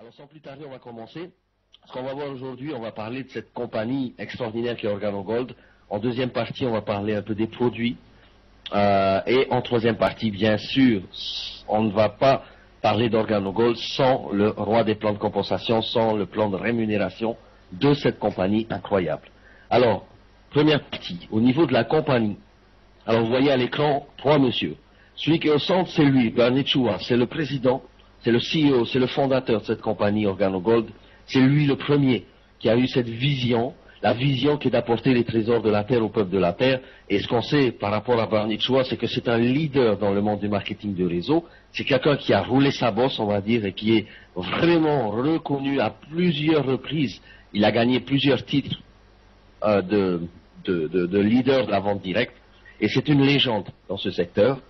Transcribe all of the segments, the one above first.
Alors sans plus tarder, on va commencer. Ce qu'on va voir aujourd'hui, on va parler de cette compagnie extraordinaire qui est OrganoGold. En deuxième partie, on va parler un peu des produits. Et en troisième partie, bien sûr, on ne va pas parler d'OrganoGold sans le roi des plans de compensation, sans le plan de rémunération de cette compagnie incroyable. Alors, première partie, au niveau de la compagnie. Alors vous voyez à l'écran trois messieurs. Celui qui est au centre, c'est lui, Bernie Chua, c'est le président, c'est le CEO, c'est le fondateur de cette compagnie OrganoGold. C'est lui le premier qui a eu cette vision, la vision qui est d'apporter les trésors de la terre au peuple de la terre. Et ce qu'on sait par rapport à Bernie Chua, c'est que c'est un leader dans le monde du marketing de réseau. C'est quelqu'un qui a roulé sa bosse, on va dire, et qui est vraiment reconnu à plusieurs reprises. Il a gagné plusieurs titres de leader de la vente directe. Et c'est une légende dans ce secteur.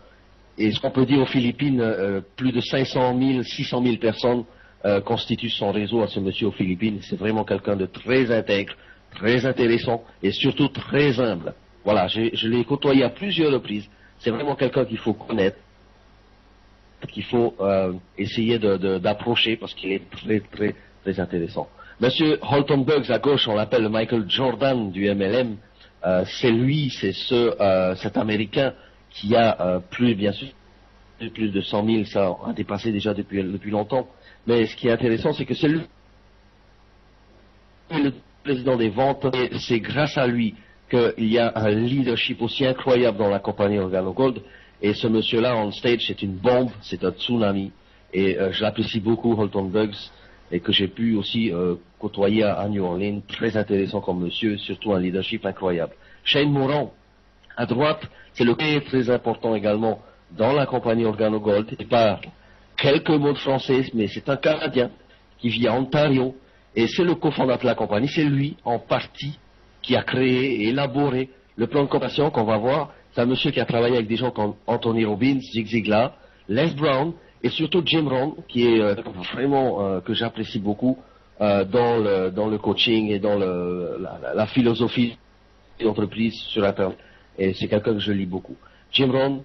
Et ce qu'on peut dire aux Philippines, plus de 500 000, 600 000 personnes constituent son réseau à ce monsieur aux Philippines. C'est vraiment quelqu'un de très intègre, très intéressant et surtout très humble. Voilà, je l'ai côtoyé à plusieurs reprises. C'est vraiment quelqu'un qu'il faut connaître, qu'il faut essayer d'approcher parce qu'il est très, très, très intéressant. Monsieur Holton Buggs à gauche, on l'appelle le Michael Jordan du MLM. C'est lui, c'est cet Américain qui a bien sûr, plus de 100 000, ça a dépassé déjà depuis longtemps. Mais ce qui est intéressant, c'est que c'est lui le président des ventes, et c'est grâce à lui qu'il y a un leadership aussi incroyable dans la compagnie OrganoGold. Et ce monsieur-là, on stage, c'est une bombe, c'est un tsunami. Et je l'apprécie beaucoup, Holton Buggs, et que j'ai pu aussi côtoyer à New Orleans. Très intéressant comme monsieur, surtout un leadership incroyable. Shane Moran, à droite, c'est le très important également dans la compagnie OrganoGold. Il parle quelques mots de français, mais c'est un Canadien qui vit à Ontario et c'est le cofondateur de la compagnie. C'est lui, en partie, qui a créé et élaboré le plan de compensation qu'on va voir. C'est un monsieur qui a travaillé avec des gens comme Anthony Robbins, Zig Ziglar, Les Brown et surtout Jim Rohn, qui est vraiment que j'apprécie beaucoup dans le coaching et dans la philosophie d'entreprise sur Internet. Et c'est quelqu'un que je lis beaucoup. Jim Rohn,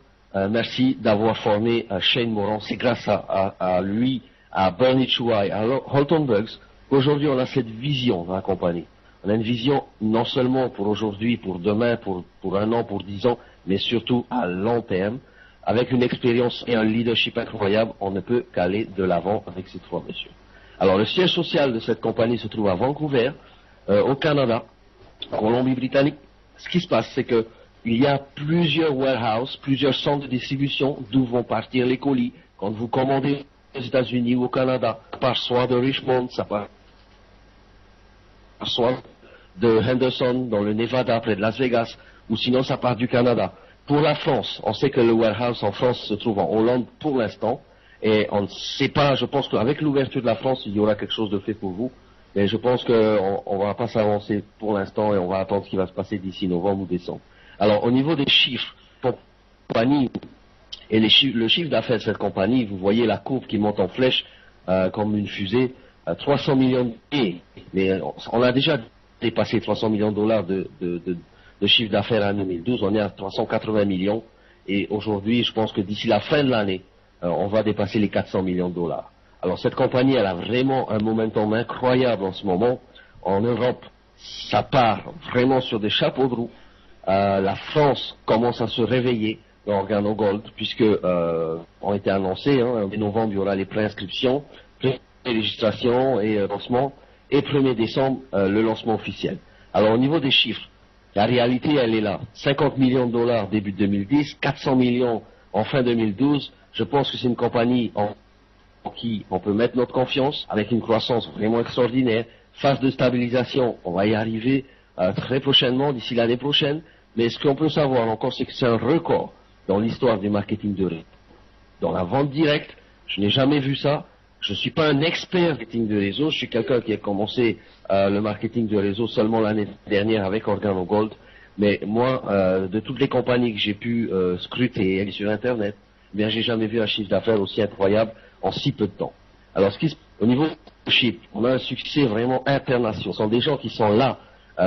merci d'avoir formé Shane Moran. C'est grâce à lui, à Bernie Chua et à Holton Buggs qu'aujourd'hui on a cette vision dans la compagnie. On a une vision non seulement pour aujourd'hui, pour demain, pour un an, pour 10 ans, mais surtout à long terme. Avec une expérience et un leadership incroyable, on ne peut qu'aller de l'avant avec ces trois messieurs. Alors le siège social de cette compagnie se trouve à Vancouver, au Canada, en Colombie-Britannique. Ce qui se passe, c'est que il y a plusieurs warehouses, plusieurs centres de distribution d'où vont partir les colis. Quand vous commandez aux États-Unis ou au Canada, ça part soit de Richmond, ça part soit de Henderson, dans le Nevada, près de Las Vegas, ou sinon ça part du Canada. Pour la France, on sait que le warehouse en France se trouve en Hollande pour l'instant, et on ne sait pas, je pense qu'avec l'ouverture de la France, il y aura quelque chose de fait pour vous. Mais je pense qu'on ne va pas s'avancer pour l'instant et on va attendre ce qui va se passer d'ici novembre ou décembre. Alors, au niveau des chiffres, compagnie et le chiffre d'affaires de cette compagnie, vous voyez la courbe qui monte en flèche comme une fusée, 300 millions de... Mais on a déjà dépassé 300 millions de dollars de chiffre d'affaires en 2012. On est à 380 millions et aujourd'hui, je pense que d'ici la fin de l'année, on va dépasser les 400 millions de dollars. Alors cette compagnie, elle a vraiment un momentum incroyable en ce moment. En Europe, ça part vraiment sur des chapeaux de roue. La France commence à se réveiller dans OrganoGold, puisque ont été annoncés, en novembre, il y aura les préinscriptions, pré-régistration et lancement, et 1er décembre, le lancement officiel. Alors au niveau des chiffres, la réalité, elle est là. 50 millions de dollars début 2010, 400 millions en fin 2012. Je pense que c'est une compagnie en qui on peut mettre notre confiance, avec une croissance vraiment extraordinaire. Phase de stabilisation, on va y arriver très prochainement, d'ici l'année prochaine. Mais ce qu'on peut savoir encore, c'est que c'est un record dans l'histoire du marketing de réseau. Dans la vente directe, je n'ai jamais vu ça. Je ne suis pas un expert marketing de réseau. Je suis quelqu'un qui a commencé le marketing de réseau seulement l'année dernière avec OrganoGold. Mais moi, de toutes les compagnies que j'ai pu scruter sur Internet, eh bien, j'ai jamais vu un chiffre d'affaires aussi incroyable en si peu de temps. Alors, au niveau du chiffre, on a un succès vraiment international. Ce sont des gens qui sont là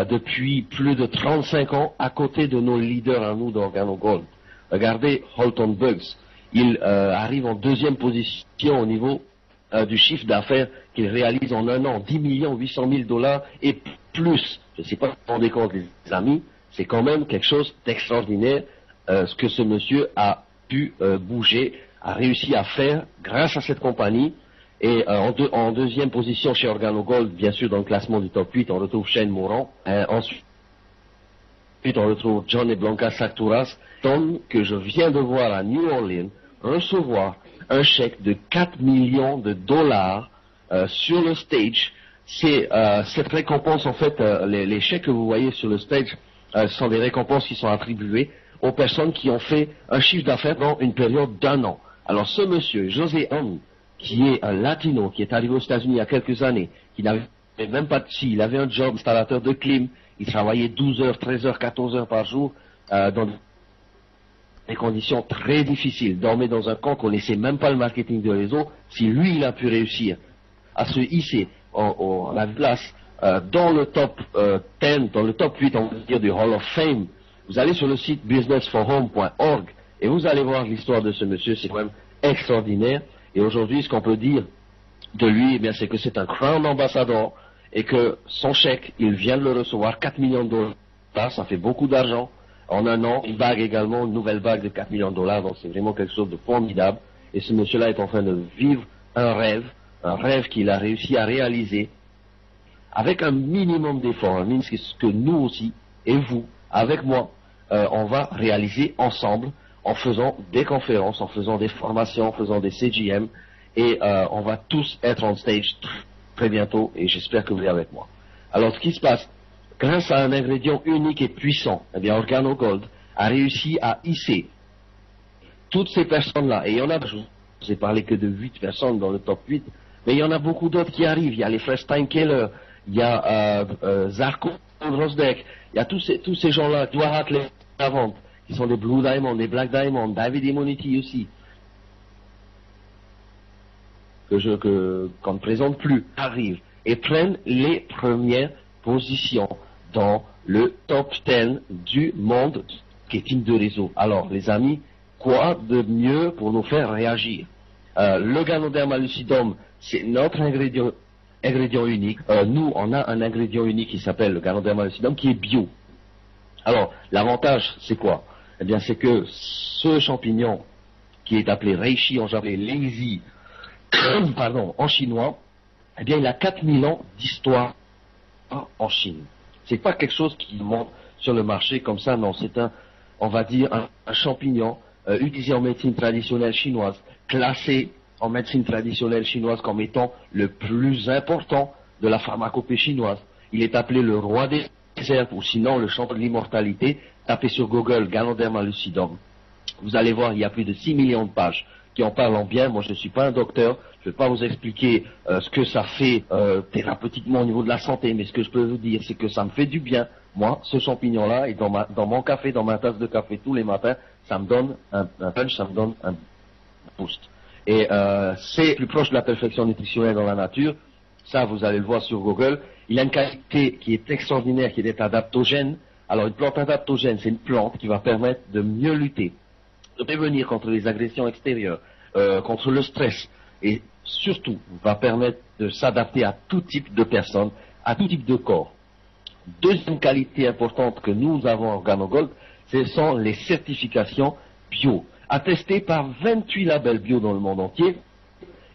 depuis plus de 35 ans à côté de nos leaders à nous d'OrganoGold. Regardez Holton Buggs. Il arrive en deuxième position au niveau du chiffre d'affaires qu'il réalise en un an, 10 millions 800 000 dollars et plus. Je ne sais pas si vous vous rendez compte, les amis, c'est quand même quelque chose d'extraordinaire ce que ce monsieur a pu bouger, a réussi à faire grâce à cette compagnie. Et en deuxième position chez OrganoGold, bien sûr dans le classement du top 8, on retrouve Shane Moran. Ensuite, on retrouve John et Blanca Sacturas, homme que je viens de voir à New Orleans recevoir un chèque de 4 millions de dollars sur le stage. C'est cette récompense, en fait, les chèques que vous voyez sur le stage sont des récompenses qui sont attribuées aux personnes qui ont fait un chiffre d'affaires dans une période d'1 an. Alors ce monsieur, José Ham, qui est un latino, qui est arrivé aux États-Unis il y a quelques années, qui n'avait même pas de scie, il avait un job installateur de clim, il travaillait 12 heures, 13 heures, 14 heures par jour dans des conditions très difficiles, dormait dans un camp, connaissait même pas le marketing de réseau. Si lui, il a pu réussir à se hisser à la place dans le top 10, dans le top 8, on va dire, du Hall of Fame, vous allez sur le site businessforhome.org et vous allez voir l'histoire de ce monsieur, c'est quand même extraordinaire. Et aujourd'hui, ce qu'on peut dire de lui, eh bien, c'est que c'est un Crown Ambassador et que son chèque, il vient de le recevoir, 4 millions de dollars, ça fait beaucoup d'argent. En un an, une bague également, une nouvelle bague de 4 millions de dollars, donc c'est vraiment quelque chose de formidable. Et ce monsieur-là est en train de vivre un rêve qu'il a réussi à réaliser avec un minimum d'efforts, un minimum que nous aussi, et vous, avec moi, on va réaliser ensemble en faisant des conférences, en faisant des formations, en faisant des CGM, et on va tous être on stage très bientôt, et j'espère que vous êtes avec moi. Alors, ce qui se passe, grâce à un ingrédient unique et puissant, eh bien, OrganoGold a réussi à hisser toutes ces personnes-là, et il y en a, je vous ai parlé que de 8 personnes dans le top 8, mais il y en a beaucoup d'autres qui arrivent. Il y a les frères Steinkeller, il y a Zarko Rosdek, il y a tous ces gens-là, Dwahat Levant, qui sont des Blue Diamond, des Black Diamond, David Immunity aussi, qu'on ne présente plus, arrivent et prennent les premières positions dans le top 10 du monde marketing de réseau. Alors, les amis, quoi de mieux pour nous faire réagir? Le Ganoderma lucidum, c'est notre ingrédient unique. Nous, on a un ingrédient unique qui s'appelle le Ganoderma lucidum, qui est bio. Alors, l'avantage, c'est quoi? Eh bien, c'est que ce champignon, qui est appelé reishi en japonais, lazy, pardon, en chinois, eh bien, il a 4000 ans d'histoire en Chine. C'est pas quelque chose qui monte sur le marché comme ça, non, c'est on va dire, un champignon utilisé en médecine traditionnelle chinoise, classé en médecine traditionnelle chinoise comme étant le plus important de la pharmacopée chinoise. Il est appelé le roi des herbes, ou sinon le champion de l'immortalité. Tapez sur Google Ganoderma lucidum. Vous allez voir, il y a plus de 6 millions de pages qui en parlent en bien. Moi, je ne suis pas un docteur, je ne vais pas vous expliquer ce que ça fait thérapeutiquement au niveau de la santé, mais ce que je peux vous dire, c'est que ça me fait du bien. Moi, ce champignon-là, et dans mon café, dans ma tasse de café tous les matins, ça me donne un punch, ça me donne un boost. Et c'est plus proche de la perfection nutritionnelle dans la nature. Ça, vous allez le voir sur Google. Il a une qualité qui est extraordinaire, qui est adaptogène. Alors, une plante adaptogène, c'est une plante qui va permettre de mieux lutter, de prévenir contre les agressions extérieures, contre le stress, et surtout va permettre de s'adapter à tout type de personnes, à tout type de corps. Deuxième qualité importante que nous avons à OrganoGold, ce sont les certifications bio, attestées par 28 labels bio dans le monde entier,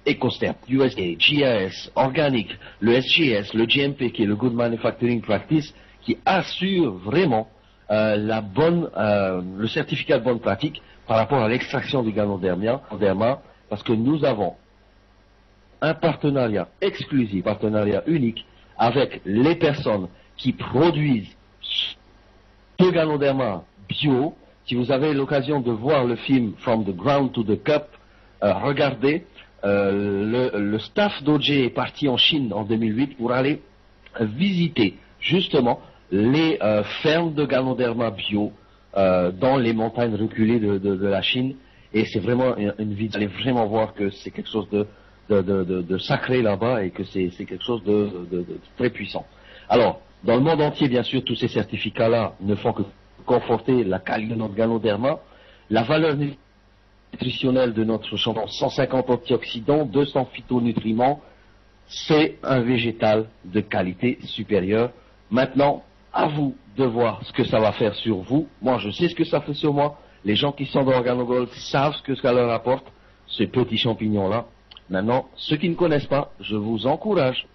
EcoStep, USDA, GIS, Organic, le SGS, le GMP qui est le Good Manufacturing Practice, qui assure vraiment le certificat de bonne pratique par rapport à l'extraction du Ganoderma, parce que nous avons un partenariat exclusif, partenariat unique avec les personnes qui produisent ce Ganoderma bio. Si vous avez l'occasion de voir le film From the Ground to the Cup, regardez, le staff d'OJ est parti en Chine en 2008 pour aller visiter justement les fermes de Ganoderma bio dans les montagnes reculées de la Chine, et c'est vraiment une vie, vous allez vraiment voir que c'est quelque chose de sacré là-bas, et que c'est quelque chose de très puissant. Alors, dans le monde entier, bien sûr, tous ces certificats-là ne font que conforter la qualité de notre Ganoderma. La valeur nutritionnel de notre champion, 150 antioxydants, 200 phytonutriments, c'est un végétal de qualité supérieure. Maintenant, à vous de voir ce que ça va faire sur vous. Moi, je sais ce que ça fait sur moi. Les gens qui sont dans Organogold savent ce que ça leur apporte, ces petits champignons-là. Maintenant, ceux qui ne connaissent pas, je vous encourage.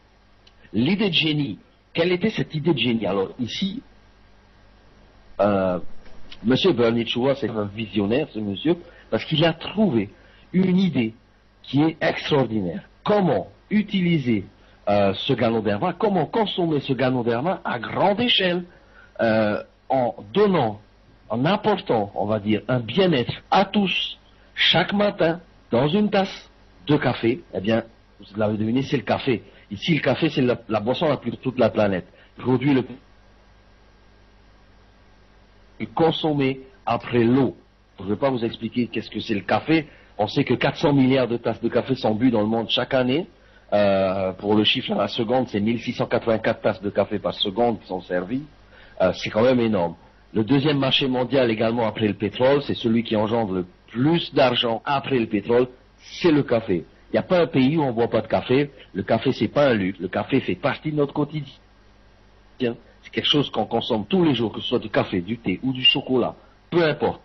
L'idée de génie, quelle était cette idée de génie? Alors ici, Monsieur Bernichoua, c'est un visionnaire, ce monsieur, parce qu'il a trouvé une idée qui est extraordinaire. Comment utiliser ce ganoderma, comment consommer ce ganoderma à grande échelle, en donnant, en apportant, on va dire, un bien-être à tous, chaque matin, dans une tasse de café. Eh bien, vous l'avez deviné, c'est le café. Ici, le café, c'est la boisson la plus de toute la planète. Produit le consommé après l'eau. Je ne vais pas vous expliquer qu'est-ce que c'est le café. On sait que 400 milliards de tasses de café sont bues dans le monde chaque année. Pour le chiffre à la seconde, c'est 1684 tasses de café par seconde qui sont servies. C'est quand même énorme. Le deuxième marché mondial également après le pétrole, c'est celui qui engendre le plus d'argent après le pétrole, c'est le café. Il n'y a pas un pays où on ne boit pas de café. Le café, c'est pas un luxe. Le café fait partie de notre quotidien. C'est quelque chose qu'on consomme tous les jours, que ce soit du café, du thé ou du chocolat. Peu importe.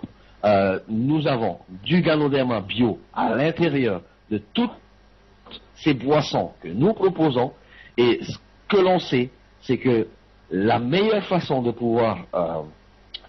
Nous avons du ganoderma bio à l'intérieur de toutes ces boissons que nous proposons. Et ce que l'on sait, c'est que la meilleure façon de pouvoir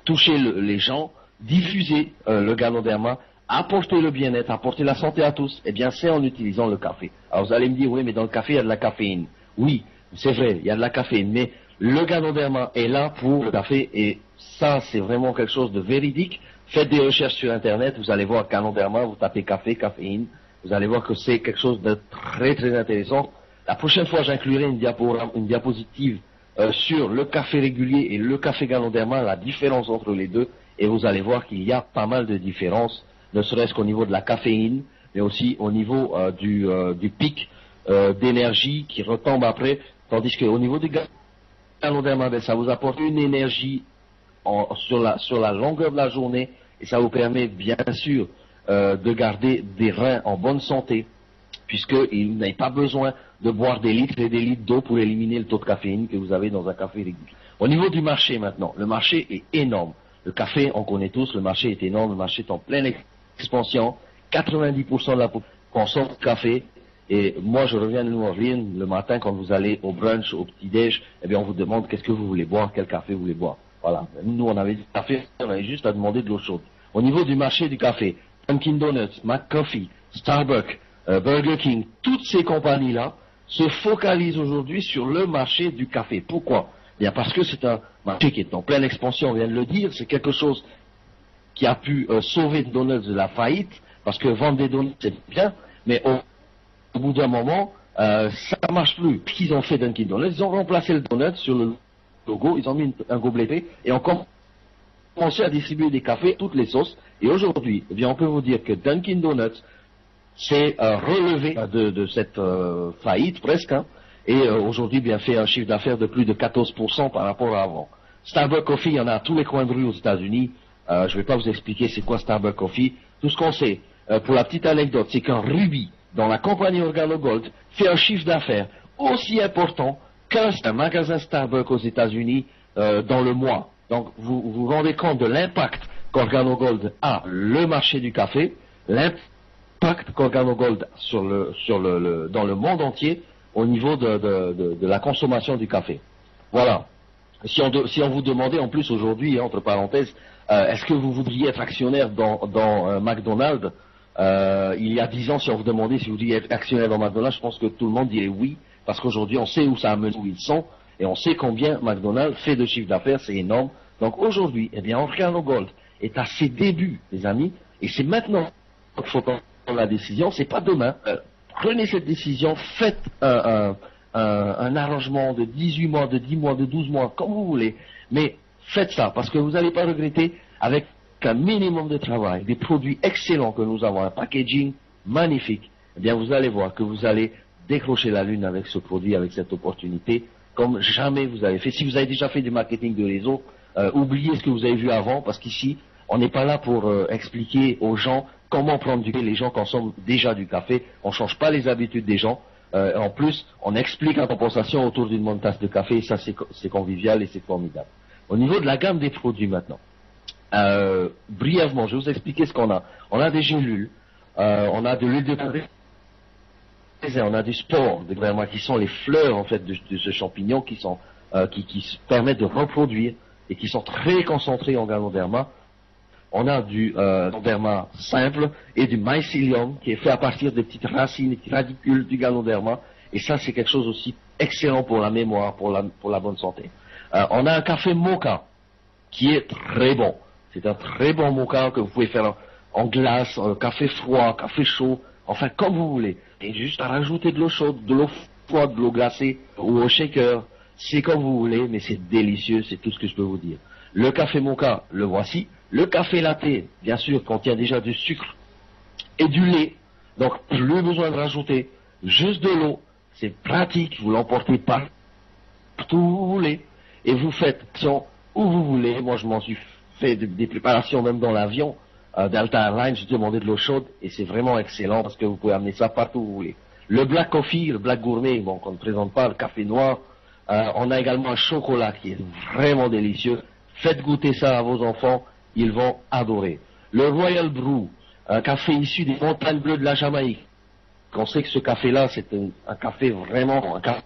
toucher les gens, diffuser le ganoderma, apporter le bien-être, apporter la santé à tous, eh bien c'est en utilisant le café. Alors vous allez me dire, oui, mais dans le café, il y a de la caféine. Oui, c'est vrai, il y a de la caféine, mais le ganoderma est là pour le café, et ça, c'est vraiment quelque chose de véridique. Faites des recherches sur Internet, vous allez voir ganoderma, vous tapez café, caféine, vous allez voir que c'est quelque chose de très très intéressant. La prochaine fois, j'inclurai une diapositive sur le café régulier et le café ganoderma, la différence entre les deux, et vous allez voir qu'il y a pas mal de différences, ne serait-ce qu'au niveau de la caféine, mais aussi au niveau du pic d'énergie qui retombe après, tandis qu'au niveau du ganoderma, ben, ça vous apporte une énergie sur la longueur de la journée, et ça vous permet bien sûr de garder des reins en bonne santé, puisqu'il n'avez pas besoin de boire des litres et des litres d'eau pour éliminer le taux de caféine que vous avez dans un café régulier. Au niveau du marché maintenant, le marché est énorme. Le café, on connaît tous, le marché est énorme, le marché est en pleine expansion. 90% de la population consomme du café. Et moi, je reviens de New Orleans, le matin, quand vous allez au brunch, au petit-déj, eh bien, on vous demande qu'est-ce que vous voulez boire, quel café vous voulez boire. Voilà. Nous, on avait du café, on avait juste à demander de l'eau chaude. Au niveau du marché du café, Dunkin' Donuts, McCoffee, Starbucks, Burger King, toutes ces compagnies-là se focalisent aujourd'hui sur le marché du café. Pourquoi? Bien parce que c'est un marché qui est en pleine expansion, on vient de le dire, c'est quelque chose qui a pu sauver Donuts de la faillite, parce que vendre des donuts c'est bien, mais au bout d'un moment, ça ne marche plus. Ce qu'ils ont fait Dunkin' Donuts, ils ont remplacé le donut sur le logo, ils ont mis un gobelet et on commencé à distribuer des cafés, toutes les sauces, et aujourd'hui, eh bien, on peut vous dire que Dunkin' Donuts s'est relevé de cette faillite presque, hein, et aujourd'hui bien fait un chiffre d'affaires de plus de 14% par rapport à avant. Starbucks Coffee, il y en a à tous les coins de rue aux États-Unis. Je ne vais pas vous expliquer c'est quoi Starbucks Coffee. Tout ce qu'on sait, pour la petite anecdote, c'est qu'un rubis dans la compagnie Organogold fait un chiffre d'affaires aussi important qu'un magasin Starbucks aux États-Unis dans le mois. Donc vous vous rendez compte de l'impact qu'Organogold a le marché du café, l'impact qu'Organogold dans le monde entier au niveau de la consommation du café. Voilà. Si on vous demandait en plus aujourd'hui, entre parenthèses, est-ce que vous voudriez être actionnaire dans McDonald's, il y a 10 ans, si on vous demandait si vous vouliez être actionnaire dans McDonald's, je pense que tout le monde dirait oui, parce qu'aujourd'hui on sait où ça amène, où ils sont, et on sait combien McDonald's fait de chiffre d'affaires, c'est énorme. Donc aujourd'hui, eh bien, Organogold est à ses débuts, les amis, et c'est maintenant qu'il faut prendre la décision, c'est pas demain. Prenez cette décision, faites un arrangement de 18 mois, de 10 mois, de 12 mois, comme vous voulez, mais faites ça, parce que vous n'allez pas regretter, avec un minimum de travail, des produits excellents que nous avons, un packaging magnifique, eh bien vous allez voir que vous allez décrocher la lune avec ce produit, avec cette opportunité, comme jamais vous avez fait. Si vous avez déjà fait du marketing de réseau, oubliez ce que vous avez vu avant, parce qu'ici, On n'est pas là pour expliquer aux gens comment prendre du café. Les gens consomment déjà du café. On ne change pas les habitudes des gens. En plus, on explique la compensation autour d'une bonne tasse de café. Et ça, c'est convivial et c'est formidable. Au niveau de la gamme des produits maintenant, brièvement, je vais vous expliquer ce qu'on a. On a des gélules, on a de l'huile de café, on a du spore, qui sont les fleurs en fait de ce champignon qui se permettent de reproduire et qui sont très concentrés en ganoderma. On a du ganoderma simple et du mycelium qui est fait à partir des petites racines, des petits radicules du ganoderma. Et ça, c'est quelque chose aussi excellent pour la mémoire, pour la bonne santé. On a un café moka qui est très bon. C'est un très bon moka que vous pouvez faire en glace, café froid, café chaud, enfin comme vous voulez. Et juste à rajouter de l'eau chaude, de l'eau froide, de l'eau glacée ou au shaker. C'est comme vous voulez, mais c'est délicieux, c'est tout ce que je peux vous dire. Le café moka, le voici. Le café latte, bien sûr, contient déjà du sucre et du lait. Donc, plus besoin de rajouter. Juste de l'eau. C'est pratique, vous l'emportez partout où vous voulez. Et vous faites ça où vous voulez. Moi, je m'en suis fait des préparations même dans l'avion d'Alta Airlines. J'ai demandé de l'eau chaude et c'est vraiment excellent parce que vous pouvez amener ça partout où vous voulez. Le black coffee, le black gourmet, bon, qu'on ne présente pas, le café noir. On a également un chocolat qui est vraiment délicieux. Faites goûter ça à vos enfants, ils vont adorer. Le Royal Brew, un café issu des montagnes bleues de la Jamaïque. On sait que ce café-là, c'est un café vraiment, un café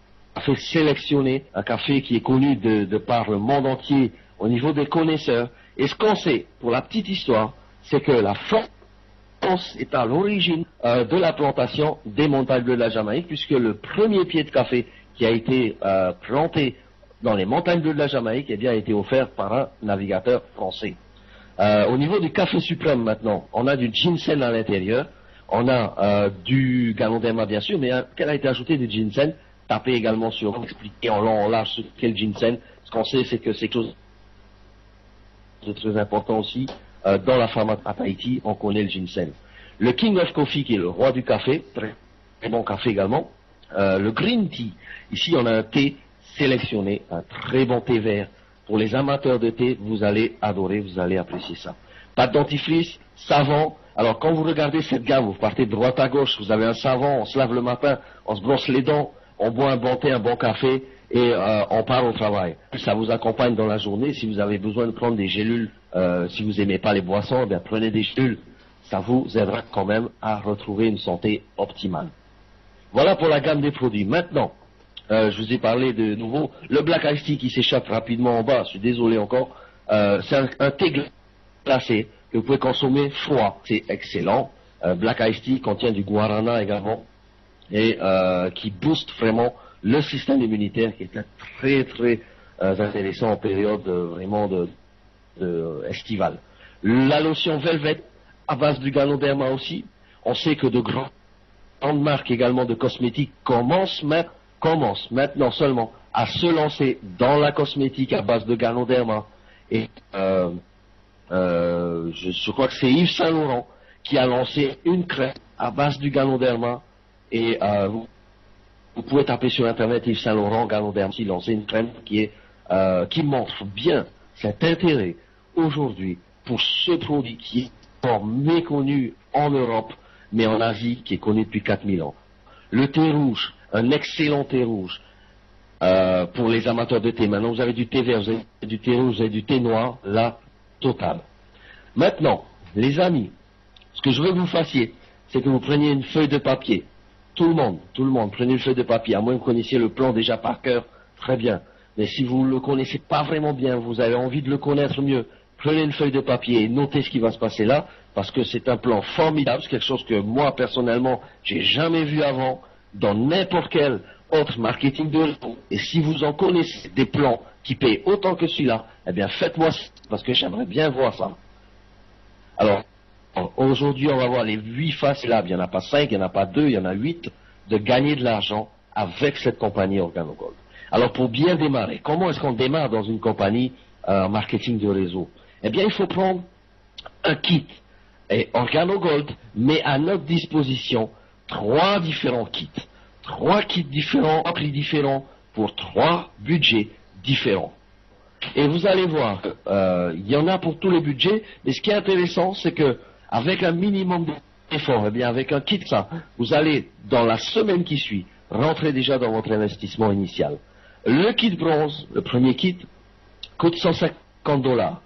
sélectionné, un café qui est connu de par le monde entier au niveau des connaisseurs. Et ce qu'on sait, pour la petite histoire, c'est que la France est à l'origine de la plantation des montagnes bleues de la Jamaïque, puisque le premier pied de café qui a été planté dans les montagnes bleues de la Jamaïque, eh bien, a été offert par un navigateur français. Au niveau du café suprême maintenant, on a du ginseng à l'intérieur, on a du ganoderma bien sûr, mais quel a été ajouté du ginseng, tapez également sur, expliquer en long en large ce qu'est le ginseng. Ce qu'on sait, c'est que c'est quelque chose de très important aussi. Dans la pharmacie à Tahiti, on connaît le ginseng. Le King of Coffee, qui est le roi du café, très bon café également. Le green tea, ici on a un thé sélectionné, un très bon thé vert. Pour les amateurs de thé, vous allez adorer, vous allez apprécier ça. Pas de dentifrice, savon. Alors quand vous regardez cette gamme, vous partez de droite à gauche, vous avez un savon, on se lave le matin, on se brosse les dents, on boit un bon thé, un bon café et on part au travail. Ça vous accompagne dans la journée. Si vous avez besoin de prendre des gélules, si vous n'aimez pas les boissons, eh bien prenez des gélules. Ça vous aidera quand même à retrouver une santé optimale. Voilà pour la gamme des produits. Maintenant, je vous ai parlé de nouveau, le Black Iced Tea qui s'échappe rapidement en bas, je suis désolé encore, c'est un thé glacé que vous pouvez consommer froid, c'est excellent. Black Iced Tea contient du guarana également et qui booste vraiment le système immunitaire qui est très très intéressant en période vraiment de estivale. La lotion Velvet à base du ganoderma aussi, on sait que de grandes marques également de cosmétiques commencent maintenant seulement à se lancer dans la cosmétique à base de ganoderma. Et je crois que c'est Yves Saint Laurent qui a lancé une crème à base du ganoderma. Et vous pouvez taper sur internet Yves Saint Laurent ganoderma, qui lance une crème qui montre bien cet intérêt aujourd'hui pour ce produit qui est fort méconnu en Europe, mais en Asie qui est connu depuis 4000 ans. Le thé rouge, un excellent thé rouge pour les amateurs de thé. Maintenant, vous avez du thé vert, vous avez du thé rouge, vous avez du thé noir, la totale. Maintenant, les amis, ce que je veux que vous fassiez, c'est que vous preniez une feuille de papier. Tout le monde, prenez une feuille de papier, à moins que vous connaissiez le plan déjà par cœur, très bien. Mais si vous ne le connaissez pas vraiment bien, vous avez envie de le connaître mieux, prenez une feuille de papier et notez ce qui va se passer là, parce que c'est un plan formidable, c'est quelque chose que moi, personnellement, j'ai jamais vu avant, dans n'importe quel autre marketing de réseau. Et si vous en connaissez des plans qui payent autant que celui-là, eh bien faites-moi ça, parce que j'aimerais bien voir ça. Alors, aujourd'hui, on va voir les 8 faces là, il n'y en a pas 5, il n'y en a pas 2, il y en a 8, de gagner de l'argent avec cette compagnie OrganoGold. Alors, pour bien démarrer, comment est-ce qu'on démarre dans une compagnie marketing de réseau? Eh bien, il faut prendre un kit. Et OrganoGold met à notre disposition 3 différents kits. 3 kits différents, 3 prix différents, pour 3 budgets différents. Et vous allez voir, il y en a pour tous les budgets, mais ce qui est intéressant, c'est que avec un minimum d'effort, eh bien avec un kit ça, vous allez, dans la semaine qui suit, rentrer déjà dans votre investissement initial. Le kit bronze, le premier kit, coûte $150.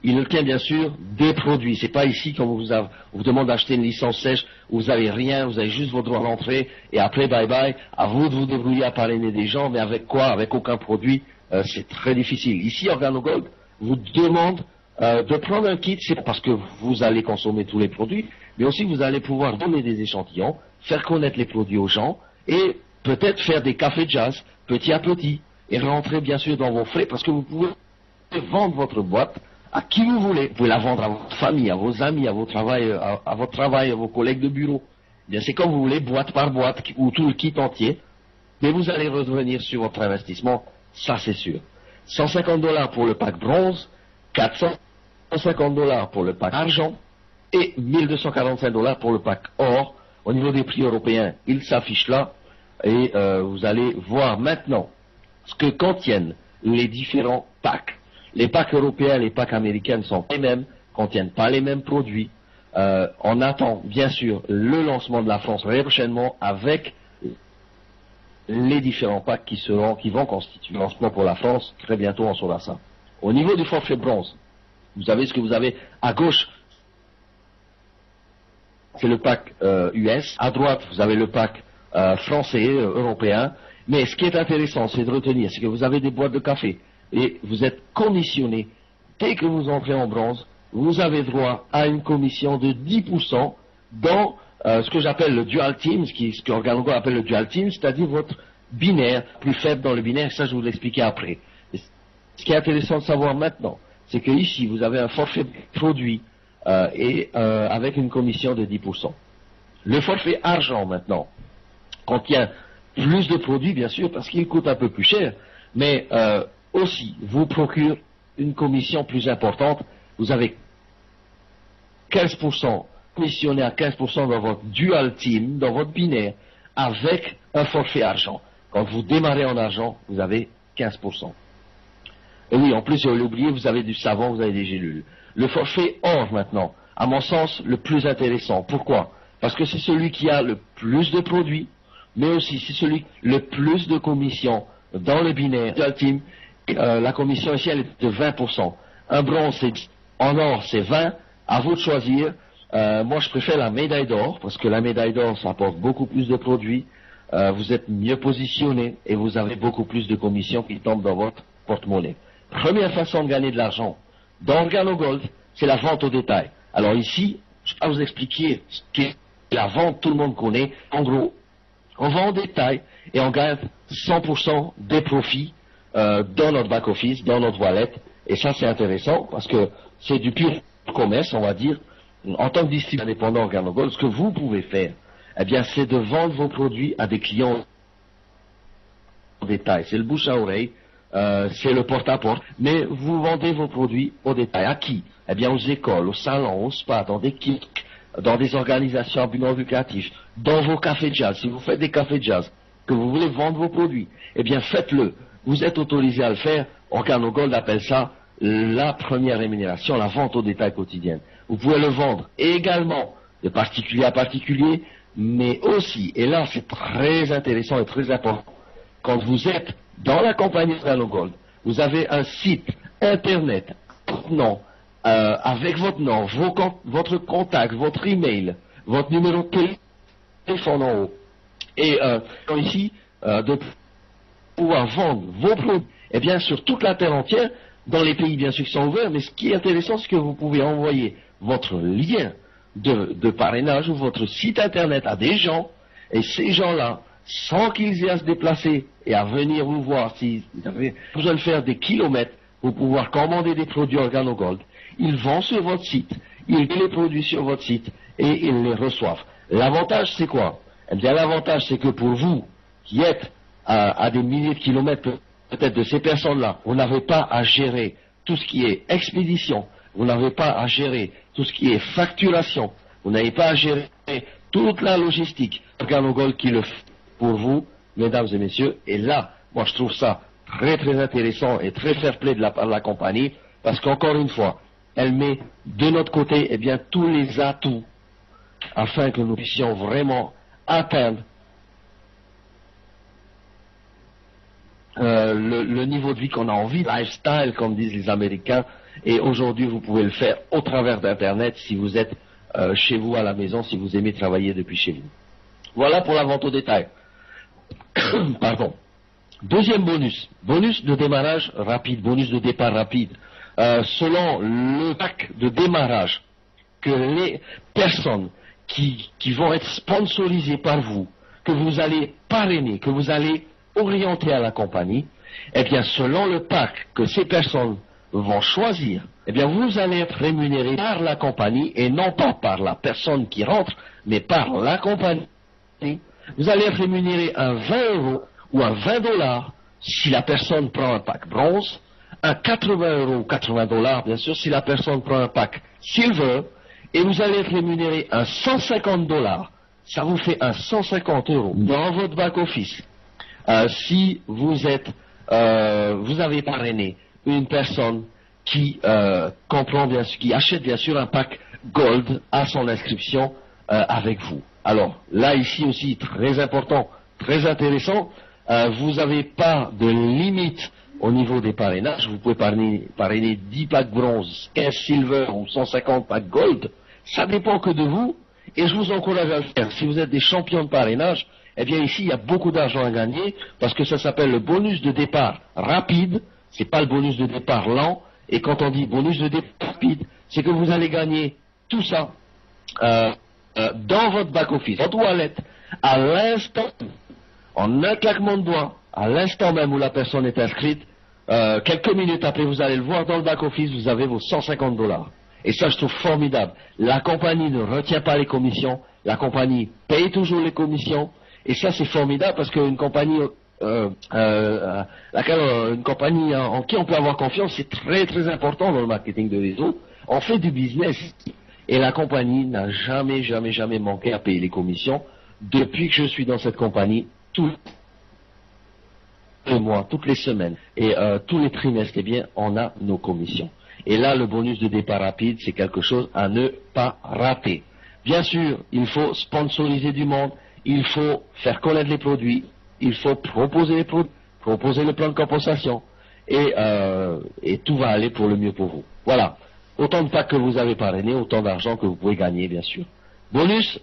Il tient bien sûr des produits. C'est pas ici qu'on vous demande d'acheter une licence sèche où vous avez rien, vous avez juste vos droits d'entrée et après bye bye, à vous de vous débrouiller à parrainer des gens, mais avec quoi? Avec aucun produit, c'est très difficile. Ici, OrganoGold vous demande de prendre un kit, c'est parce que vous allez consommer tous les produits, mais aussi vous allez pouvoir donner des échantillons, faire connaître les produits aux gens et peut-être faire des cafés jazz petit à petit et rentrer bien sûr dans vos frais parce que vous pouvez vendre votre boîte à qui vous voulez. Vous pouvez la vendre à votre famille, à vos amis, à votre travail, à vos collègues de bureau. Eh bien, c'est comme vous voulez, boîte par boîte, ou tout le kit entier. Mais vous allez revenir sur votre investissement, ça c'est sûr. $150 pour le pack bronze, $450 pour le pack argent, et $1245 pour le pack or. Au niveau des prix européens, il s'affiche là, et vous allez voir maintenant ce que contiennent les différents packs. Les packs européens, les packs américains ne sont pas les mêmes, contiennent pas les mêmes produits. On attend bien sûr le lancement de la France très prochainement avec les différents packs qui vont constituer le lancement pour la France. Très bientôt on saura ça. Au niveau du forfait bronze, vous savez ce que vous avez à gauche, c'est le pack US. À droite, vous avez le pack français, européen. Mais ce qui est intéressant, c'est de retenir, c'est que vous avez des boîtes de café. Et vous êtes conditionné, dès que vous entrez en bronze, vous avez droit à une commission de 10% dans ce que j'appelle le dual team, ce que OrganoGold appelle le dual team, c'est-à-dire votre binaire, plus faible dans le binaire, ça je vais vous l'expliquer après. Et ce qui est intéressant de savoir maintenant, c'est que ici vous avez un forfait produit avec une commission de 10%. Le forfait argent maintenant contient plus de produits bien sûr parce qu'il coûte un peu plus cher, mais aussi vous procure une commission plus importante. Vous avez 15%, commissionné à 15% dans votre dual team, dans votre binaire, avec un forfait argent. Quand vous démarrez en argent, vous avez 15%. Et oui, en plus, je l'ai oublié, vous avez du savon, vous avez des gélules. Le forfait or maintenant, à mon sens, le plus intéressant. Pourquoi? Parce que c'est celui qui a le plus de produits, mais aussi c'est celui le plus de commissions dans le binaire dual team. La commission ici elle est de 20%. Un bronze en or c'est 20, à vous de choisir. Moi je préfère la médaille d'or parce que la médaille d'or ça apporte beaucoup plus de produits, vous êtes mieux positionné et vous avez beaucoup plus de commissions qui tombent dans votre porte-monnaie. Première façon de gagner de l'argent dans OrganoGold, c'est la vente au détail. Alors ici, je vais vous expliquer ce qu'est la vente, tout le monde connaît. En gros, on vend au détail et on gagne 100% des profits dans notre back-office, dans notre wallet. Et ça, c'est intéressant parce que c'est du pur commerce, on va dire. En tant que distributeur indépendant OrganoGold, ce que vous pouvez faire, eh bien, c'est de vendre vos produits à des clients au détail. C'est le bouche à oreille, c'est le porte-à-porte. Mais vous vendez vos produits au détail. À qui? Eh bien, aux écoles, aux salons, aux spas, dans des kiosques, dans des organisations à but non lucratif, dans vos cafés jazz. Si vous faites des cafés jazz, que vous voulez vendre vos produits, eh bien, faites-le. Vous êtes autorisé à le faire. OrganoGold appelle ça la première rémunération, la vente au détail quotidienne. Vous pouvez le vendre également de particulier à particulier, mais aussi, et là c'est très intéressant et très important, quand vous êtes dans la compagnie OrganoGold, vous avez un site internet, non, avec votre nom, votre contact, votre email, votre numéro de téléphone en haut, et ici, de pouvoir vendre vos produits, eh bien, sur toute la terre entière, dans les pays bien sûr qui sont ouverts, mais ce qui est intéressant, c'est que vous pouvez envoyer votre lien de parrainage ou votre site internet à des gens, et ces gens-là, sans qu'ils aient à se déplacer et à venir vous voir, s'ils avaient besoin de faire des kilomètres pour pouvoir commander des produits OrganoGold, ils vont sur votre site, ils mettent les produits sur votre site et ils les reçoivent. L'avantage, c'est quoi? Eh bien, l'avantage, c'est que pour vous, qui êtes à des milliers de kilomètres peut-être de ces personnes-là, vous n'avez pas à gérer tout ce qui est expédition, vous n'avez pas à gérer tout ce qui est facturation, vous n'avez pas à gérer toute la logistique. OrganoGold qui le fait pour vous, mesdames et messieurs, et là, moi je trouve ça très très intéressant et très fair-play de la part de la compagnie, parce qu'encore une fois, elle met de notre côté eh bien, tous les atouts afin que nous puissions vraiment atteindre le niveau de vie qu'on a envie, lifestyle comme disent les Américains, et aujourd'hui vous pouvez le faire au travers d'Internet si vous êtes chez vous à la maison, si vous aimez travailler depuis chez vous. Voilà pour la vente au détail. Pardon. Deuxième bonus, bonus de démarrage rapide, bonus de départ rapide. Selon le pack de démarrage que les personnes qui vont être sponsorisées par vous, que vous allez parrainer, que vous allez orienter à la compagnie, eh bien selon le pack que ces personnes vont choisir, eh bien vous allez être rémunéré par la compagnie et non pas par la personne qui rentre, mais par la compagnie. Vous allez être rémunéré à 20 € ou à 20 $ si la personne prend un pack bronze, à 80 € ou 80 $ bien sûr si la personne prend un pack silver, et vous allez être rémunéré à 150 $. Ça vous fait un 150 € dans votre back-office. Si vous avez parrainé une personne qui comprend bien sûr, qui achète bien sûr un pack gold à son inscription avec vous. Alors là ici aussi très important, très intéressant, vous n'avez pas de limite au niveau des parrainages. Vous pouvez parrainer 10 packs bronze, 15 silver ou 150 packs gold. Ça dépend que de vous et je vous encourage à le faire. Si vous êtes des champions de parrainage, eh bien ici il y a beaucoup d'argent à gagner parce que ça s'appelle le bonus de départ rapide. C'est pas le bonus de départ lent. Et quand on dit bonus de départ rapide, c'est que vous allez gagner tout ça dans votre back-office, votre wallet, à l'instant, en un claquement de doigts, à l'instant même où la personne est inscrite, quelques minutes après, vous allez le voir dans le back-office, vous avez vos 150 $. Et ça, je trouve formidable. La compagnie ne retient pas les commissions, la compagnie paye toujours les commissions, et ça, c'est formidable parce qu'une compagnie, une compagnie en qui on peut avoir confiance, c'est très très important dans le marketing de réseau. On fait du business. Et la compagnie n'a jamais manqué à payer les commissions. Depuis que je suis dans cette compagnie, tous les mois, toutes les semaines et tous les trimestres, eh bien, on a nos commissions. Et là, le bonus de départ rapide, c'est quelque chose à ne pas rater. Bien sûr, il faut sponsoriser du monde, il faut faire connaître les produits, il faut proposer les produits, proposer le plan de compensation, et tout va aller pour le mieux pour vous. Voilà. Autant de packs que vous avez parrainé, autant d'argent que vous pouvez gagner, bien sûr. Bonus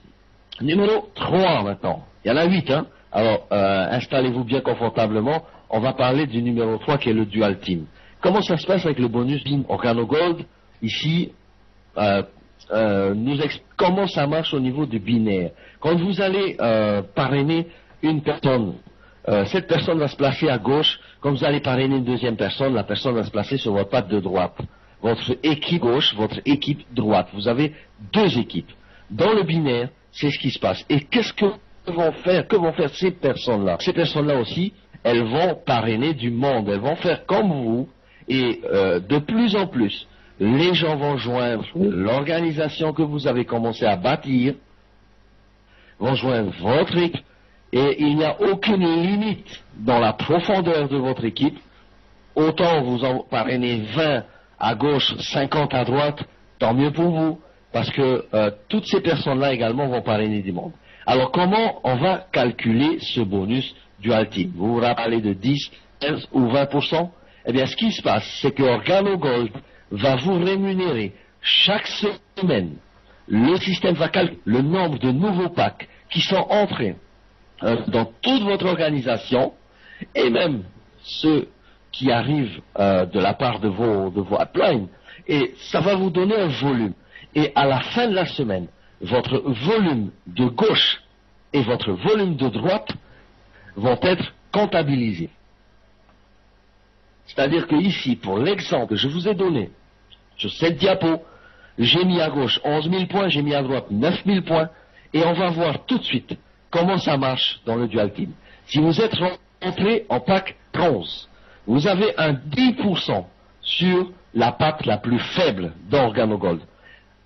numéro 3 maintenant. Il y en a 8, hein. Alors, installez-vous bien confortablement. On va parler du numéro 3 qui est le Dual Team. Comment ça se passe avec le bonus OrganoGold? Ici, comment ça marche au niveau du binaire. Quand vous allez parrainer une personne, cette personne va se placer à gauche. Quand vous allez parrainer une deuxième personne, la personne va se placer sur votre patte de droite. Votre équipe gauche, votre équipe droite. Vous avez deux équipes. Dans le binaire, c'est ce qui se passe. Et qu'est-ce que vont faire ces personnes-là? Ces personnes-là aussi, elles vont parrainer du monde. Elles vont faire comme vous. Et de plus en plus, les gens vont joindre l'organisation que vous avez commencé à bâtir, vont joindre votre équipe. Et il n'y a aucune limite dans la profondeur de votre équipe. Autant vous en parrainez 20 à gauche, 50 à droite, tant mieux pour vous, parce que toutes ces personnes-là également vont parrainer du monde. Alors comment on va calculer ce bonus Dual Team? Vous vous rappelez de 10, 15 ou 20%? Eh bien, ce qui se passe, c'est que OrganoGold va vous rémunérer chaque semaine. Le système va calculer le nombre de nouveaux packs qui sont entrés dans toute votre organisation, et même ceux qui arrivent de la part de vos uplines, et ça va vous donner un volume. Et à la fin de la semaine, votre volume de gauche et votre volume de droite vont être comptabilisés. C'est-à-dire que ici, pour l'exemple que je vous ai donné, sur cette diapo, j'ai mis à gauche 11 000 points, j'ai mis à droite 9 000 points, et on va voir tout de suite comment ça marche dans le Dual Team. Si vous êtes rentré en pack bronze, vous avez un 10% sur la patte la plus faible d'OrganoGold.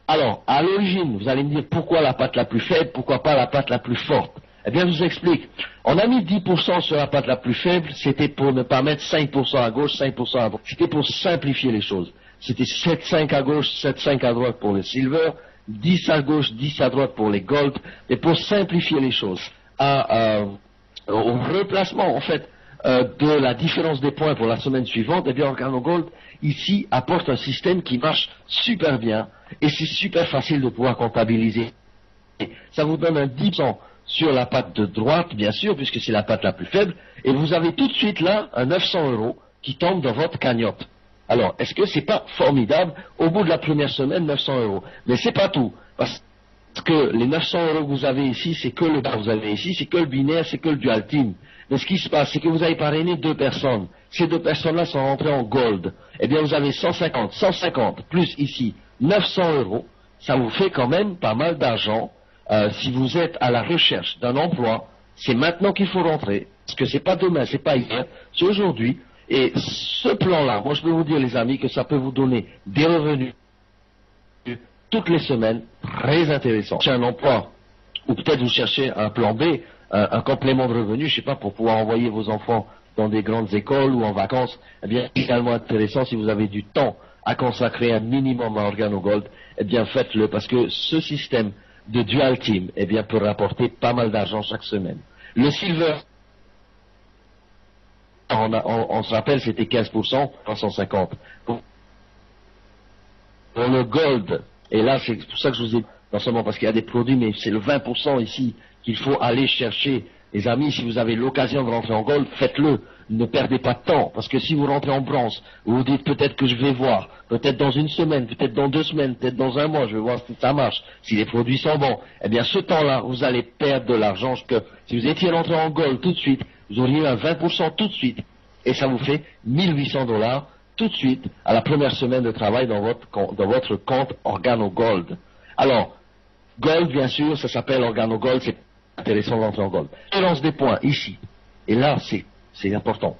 Alors, à l'origine, vous allez me dire pourquoi la patte la plus faible, pourquoi pas la patte la plus forte? Eh bien, je vous explique. On a mis 10% sur la patte la plus faible, c'était pour ne pas mettre 5% à gauche, 5% à droite. C'était pour simplifier les choses. C'était 7,5 à gauche, 7,5 à droite pour les silver, 10 à gauche, 10 à droite pour les gold, et pour simplifier les choses. Au replacement, en fait, de la différence des points pour la semaine suivante, eh bien, OrganoGold, ici, apporte un système qui marche super bien, et c'est super facile de pouvoir comptabiliser. Ça vous donne un 10% sur la patte de droite, bien sûr, puisque c'est la patte la plus faible, et vous avez tout de suite là un 900 € qui tombe dans votre cagnotte. Alors, est-ce que c'est pas formidable? Au bout de la première semaine, 900 €. Mais c'est pas tout. Parce que les 900 € que vous avez ici, c'est que le vous avez ici, c'est que le binaire, c'est que le dual team. Mais ce qui se passe, c'est que vous avez parrainé 2 personnes. Ces 2 personnes-là sont rentrées en gold. Eh bien, vous avez 150, plus ici 900 €. Ça vous fait quand même pas mal d'argent. Si vous êtes à la recherche d'un emploi, c'est maintenant qu'il faut rentrer. Parce que c'est pas demain, c'est pas hier, c'est aujourd'hui. Et ce plan-là, moi je peux vous dire les amis que ça peut vous donner des revenus toutes les semaines, très intéressant. C'est un emploi, ou peut-être vous cherchez un plan B, un complément de revenus, je sais pas, pour pouvoir envoyer vos enfants dans des grandes écoles ou en vacances, eh bien, c'est également intéressant si vous avez du temps à consacrer un minimum à OrganoGold, eh bien, faites-le, parce que ce système de dual team, eh bien, peut rapporter pas mal d'argent chaque semaine. Le silver, on se rappelle, c'était 15%, 350. Pour le gold, et là, c'est pour ça que je vous ai, non seulement parce qu'il y a des produits, mais c'est le 20% ici qu'il faut aller chercher. Les amis, si vous avez l'occasion de rentrer en gold, faites-le. Ne perdez pas de temps, parce que si vous rentrez en bronze, vous vous dites peut-être que je vais voir, peut-être dans une semaine, peut-être dans 2 semaines, peut-être dans un mois, je vais voir si ça marche, si les produits sont bons. Eh bien, ce temps-là, vous allez perdre de l'argent, que si vous étiez rentré en gold tout de suite, vous auriez eu un 20% tout de suite. Et ça vous fait 1800 $ tout de suite à la première semaine de travail dans votre compte OrganoGold. Alors, Gold, bien sûr, ça s'appelle OrganoGold, c'est intéressant d'entrer en Gold. Je lance des points ici. Et là, c'est important.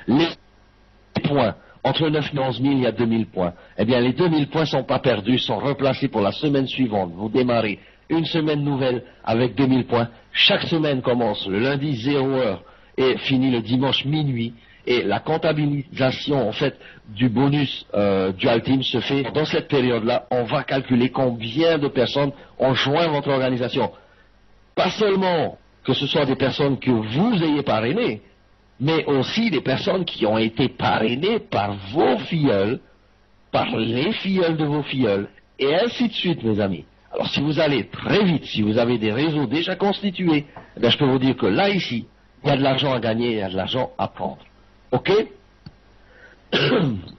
Les points, entre 9 000 et 11 000, il y a 2000 points. Eh bien, les 2000 points ne sont pas perdus, sont replacés pour la semaine suivante. Vous démarrez une semaine nouvelle avec 2000 points. Chaque semaine commence le lundi 0h et finit le dimanche minuit. Et la comptabilisation, en fait, du bonus Dual Team se fait dans cette période-là. On va calculer combien de personnes ont joint votre organisation. Pas seulement que ce soit des personnes que vous ayez parrainées, mais aussi des personnes qui ont été parrainées par vos filleuls, par les filleuls de vos filleuls, et ainsi de suite, mes amis. Alors, si vous allez très vite, si vous avez des réseaux déjà constitués, eh bien, je peux vous dire que là, ici, il y a de l'argent à gagner, il y a de l'argent à prendre. OK?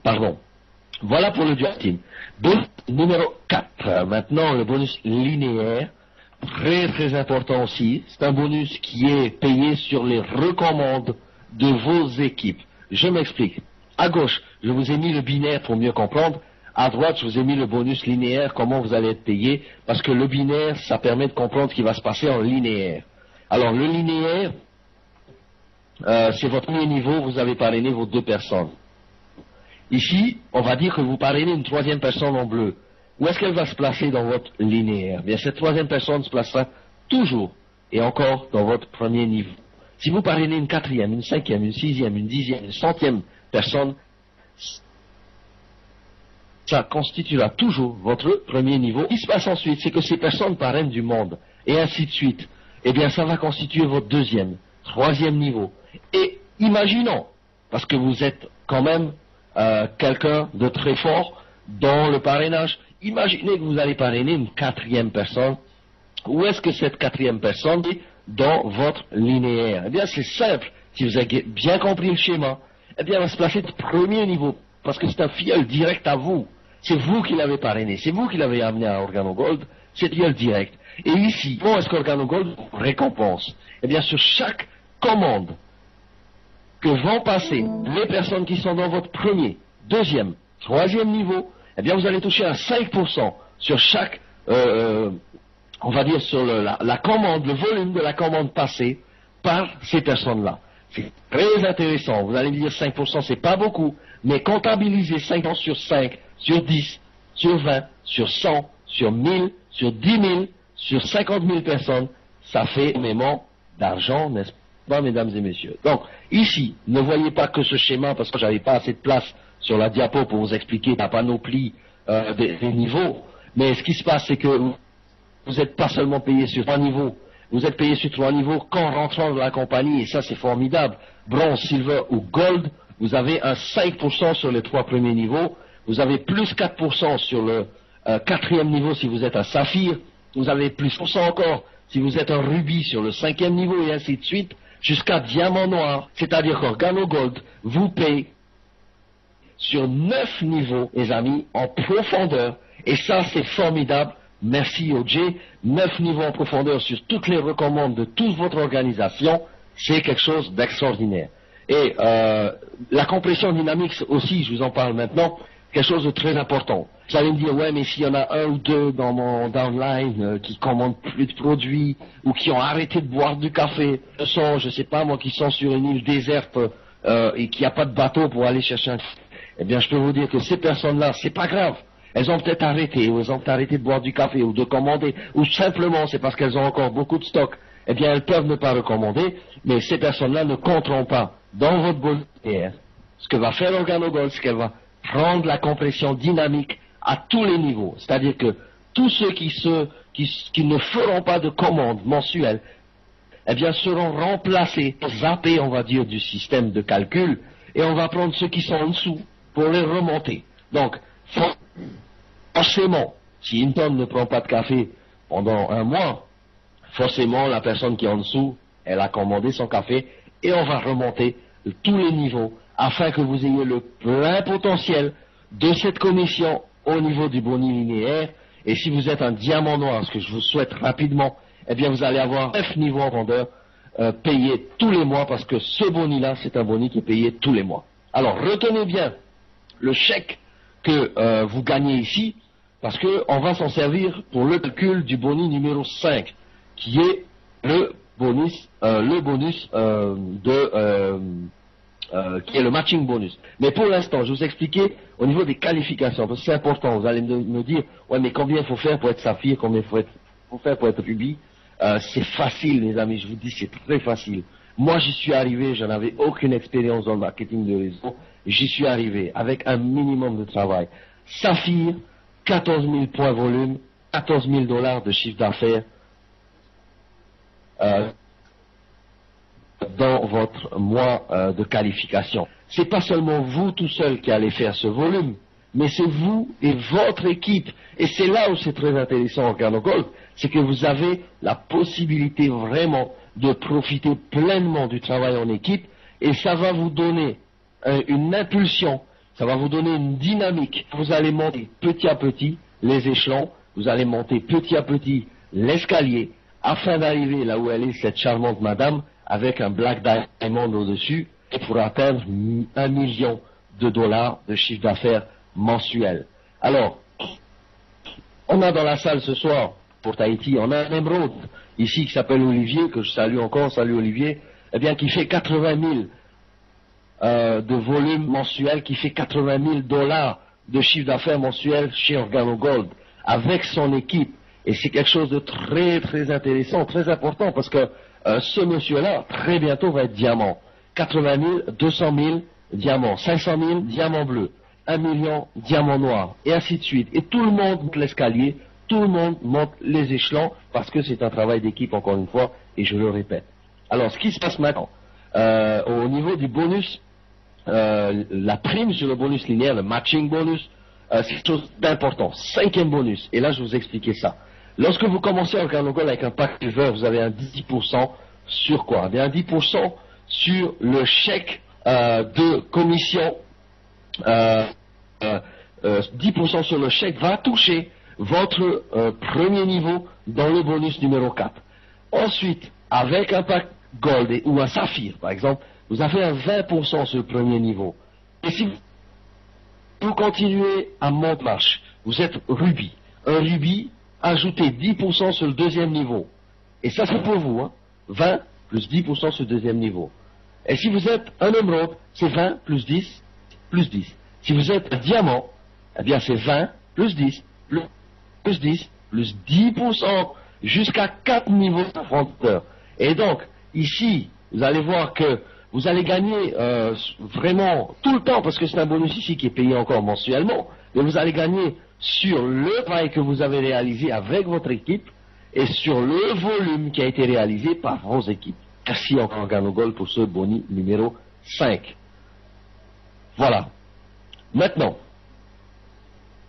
Pardon. Voilà pour le Dual Team. Bonus numéro 4. Maintenant, le bonus linéaire. Très très important aussi. C'est un bonus qui est payé sur les recommandes de vos équipes. Je m'explique. À gauche, je vous ai mis le binaire pour mieux comprendre. À droite, je vous ai mis le bonus linéaire, comment vous allez être payé. Parce que le binaire, ça permet de comprendre ce qui va se passer en linéaire. Alors, le linéaire, c'est votre premier niveau, vous avez parrainé vos 2 personnes. Ici, on va dire que vous parrainez une 3e personne en bleu. Où est-ce qu'elle va se placer dans votre linéaire? Bien, cette 3e personne se placera toujours et encore dans votre premier niveau. Si vous parrainez une 4e, une 5e, une 6e, une 10e, une 100e personne, ça constituera toujours votre premier niveau. Ce qui se passe ensuite, c'est que ces personnes parrainent du monde, et ainsi de suite. Eh bien, ça va constituer votre 2e, 3e niveau. Et imaginons, parce que vous êtes quand même quelqu'un de très fort dans le parrainage, imaginez que vous allez parrainer une 4e personne. Où est-ce que cette 4e personne est dans votre linéaire? Eh bien, c'est simple. Si vous avez bien compris le schéma, eh bien, elle va se placer de premier niveau, parce que c'est un filleul direct à vous. C'est vous qui l'avez parrainé, c'est vous qui l'avez amené à OrganoGold, c'est filleul direct. Et ici, comment est-ce qu'OrganoGold vous récompense? Eh bien, sur chaque commande que vont passer les personnes qui sont dans votre premier, 2e, 3e niveau, eh bien, vous allez toucher à 5% sur chaque, on va dire, sur la commande, le volume de la commande passée par ces personnes-là. C'est très intéressant. Vous allez me dire 5%, c'est pas beaucoup, mais comptabiliser 5 sur 5, sur 10, sur 20, sur 100, sur 1000, sur 10 000, sur 50 000 personnes, ça fait énormément d'argent, n'est-ce pas, mesdames et messieurs. Donc, ici, ne voyez pas que ce schéma, parce que j'avais pas assez de place sur la diapo pour vous expliquer la panoplie des niveaux, mais ce qui se passe, c'est que vous n'êtes pas seulement payé sur 3 niveaux, vous êtes payé sur 3 niveaux qu'en rentrant dans la compagnie, et ça c'est formidable. Bronze, silver ou gold, vous avez un 5% sur les 3 premiers niveaux, vous avez plus 4% sur le 4e niveau si vous êtes un saphir, vous avez plus % encore si vous êtes un rubis sur le 5e niveau et ainsi de suite, jusqu'à diamant noir, c'est-à-dire qu'Organo Gold vous paye sur 9 niveaux, les amis, en profondeur, et ça c'est formidable. Merci OJ, 9 niveaux en profondeur sur toutes les recommandes de toute votre organisation, c'est quelque chose d'extraordinaire. Et la compression dynamique aussi, je vous en parle maintenant, quelque chose de très important. Vous allez me dire, ouais, mais s'il y en a un ou deux dans mon downline qui commandent plus de produits ou qui ont arrêté de boire du café, je sais pas moi, qui sont sur une île déserte et qu'il n'y a pas de bateau pour aller chercher un... Eh bien, je peux vous dire que ces personnes-là, c'est pas grave. Elles ont peut-être arrêté, ou elles ont arrêté de boire du café, ou de commander, ou simplement c'est parce qu'elles ont encore beaucoup de stock. Eh bien, elles peuvent ne pas recommander, mais ces personnes-là ne compteront pas dans votre bonnière. Ce que va faire Organogold, c'est qu'elle va prendre la compression dynamique à tous les niveaux. C'est-à-dire que tous ceux qui ne feront pas de commandes mensuelles, eh bien, seront remplacés, zappés, on va dire, du système de calcul, et on va prendre ceux qui sont en dessous pour les remonter. Donc, forcément, si une tonne ne prend pas de café pendant un mois, forcément, la personne qui est en dessous, elle a commandé son café, et on va remonter tous les niveaux, afin que vous ayez le plein potentiel de cette commission au niveau du boni linéaire. Et si vous êtes un diamant noir, ce que je vous souhaite rapidement, eh bien vous allez avoir 9 niveaux en vendeur payés tous les mois, parce que ce boni-là, c'est un boni qui est payé tous les mois. Alors, retenez bien le chèque que vous gagnez ici, parce qu'on va s'en servir pour le calcul du boni numéro 5, qui est le bonus qui est le matching bonus. Mais pour l'instant, je vous expliquais au niveau des qualifications, parce que c'est important. Vous allez me dire, ouais, mais combien il faut faire pour être saphir, combien il faut faire pour être rubis? C'est facile, les amis, je vous dis, c'est très facile. Moi, j'y suis arrivé, je n'avais aucune expérience dans le marketing de réseau. J'y suis arrivé avec un minimum de travail. Saphir, 14 000 points volume, 14 000 $ de chiffre d'affaires dans votre mois de qualification. C'est pas seulement vous tout seul qui allez faire ce volume, mais c'est vous et votre équipe. Et c'est là où c'est très intéressant Organogold, c'est que vous avez la possibilité vraiment de profiter pleinement du travail en équipe, et ça va vous donner une impulsion, ça va vous donner une dynamique. Vous allez monter petit à petit les échelons, vous allez monter petit à petit l'escalier, afin d'arriver là où elle est, cette charmante madame, avec un Black Diamond au-dessus, et pour atteindre $1 million de chiffre d'affaires mensuel. Alors, on a dans la salle ce soir, pour Tahiti, on a un émeraude, ici, qui s'appelle Olivier, que je salue encore, salut Olivier, eh bien, qui fait 80 000 de volume mensuel, qui fait 80 000 $ de chiffre d'affaires mensuel chez Organogold, avec son équipe. Et c'est quelque chose de très très intéressant, très important, parce que ce monsieur-là, très bientôt, va être diamant. 80 000, 200 000 diamants, 500 000 diamants bleus, 1 million diamants noirs, et ainsi de suite. Et tout le monde monte l'escalier, tout le monde monte les échelons, parce que c'est un travail d'équipe, encore une fois, et je le répète. Alors, ce qui se passe maintenant, au niveau du bonus, la prime sur le bonus linéaire, le matching bonus, c'est quelque chose d'important. 5e bonus, et là je vous expliquais ça. Lorsque vous commencez Organogold avec un pack silver, vous avez un 10% sur quoi? Un 10% sur le chèque de commission. 10% sur le chèque va toucher votre premier niveau dans le bonus numéro 4. Ensuite, avec un pack gold ou un saphir, par exemple, vous avez un 20% sur le premier niveau. Et si vous continuez à monter marche, vous êtes rubis. Un rubis, ajoutez 10% sur le deuxième niveau. Et ça, c'est pour vous, hein. 20 plus 10% sur le deuxième niveau. Et si vous êtes un émeraude, c'est 20 plus 10 plus 10. Si vous êtes un diamant, eh bien c'est 20 plus 10 plus 10 plus 10% jusqu'à 4 niveaux de profondeur. Et donc, ici, vous allez voir que vous allez gagner vraiment tout le temps, parce que c'est un bonus ici qui est payé encore mensuellement, mais vous allez gagner sur le travail que vous avez réalisé avec votre équipe et sur le volume qui a été réalisé par vos équipes. Merci encore OrganoGold pour ce bonus numéro 5. Voilà. Maintenant,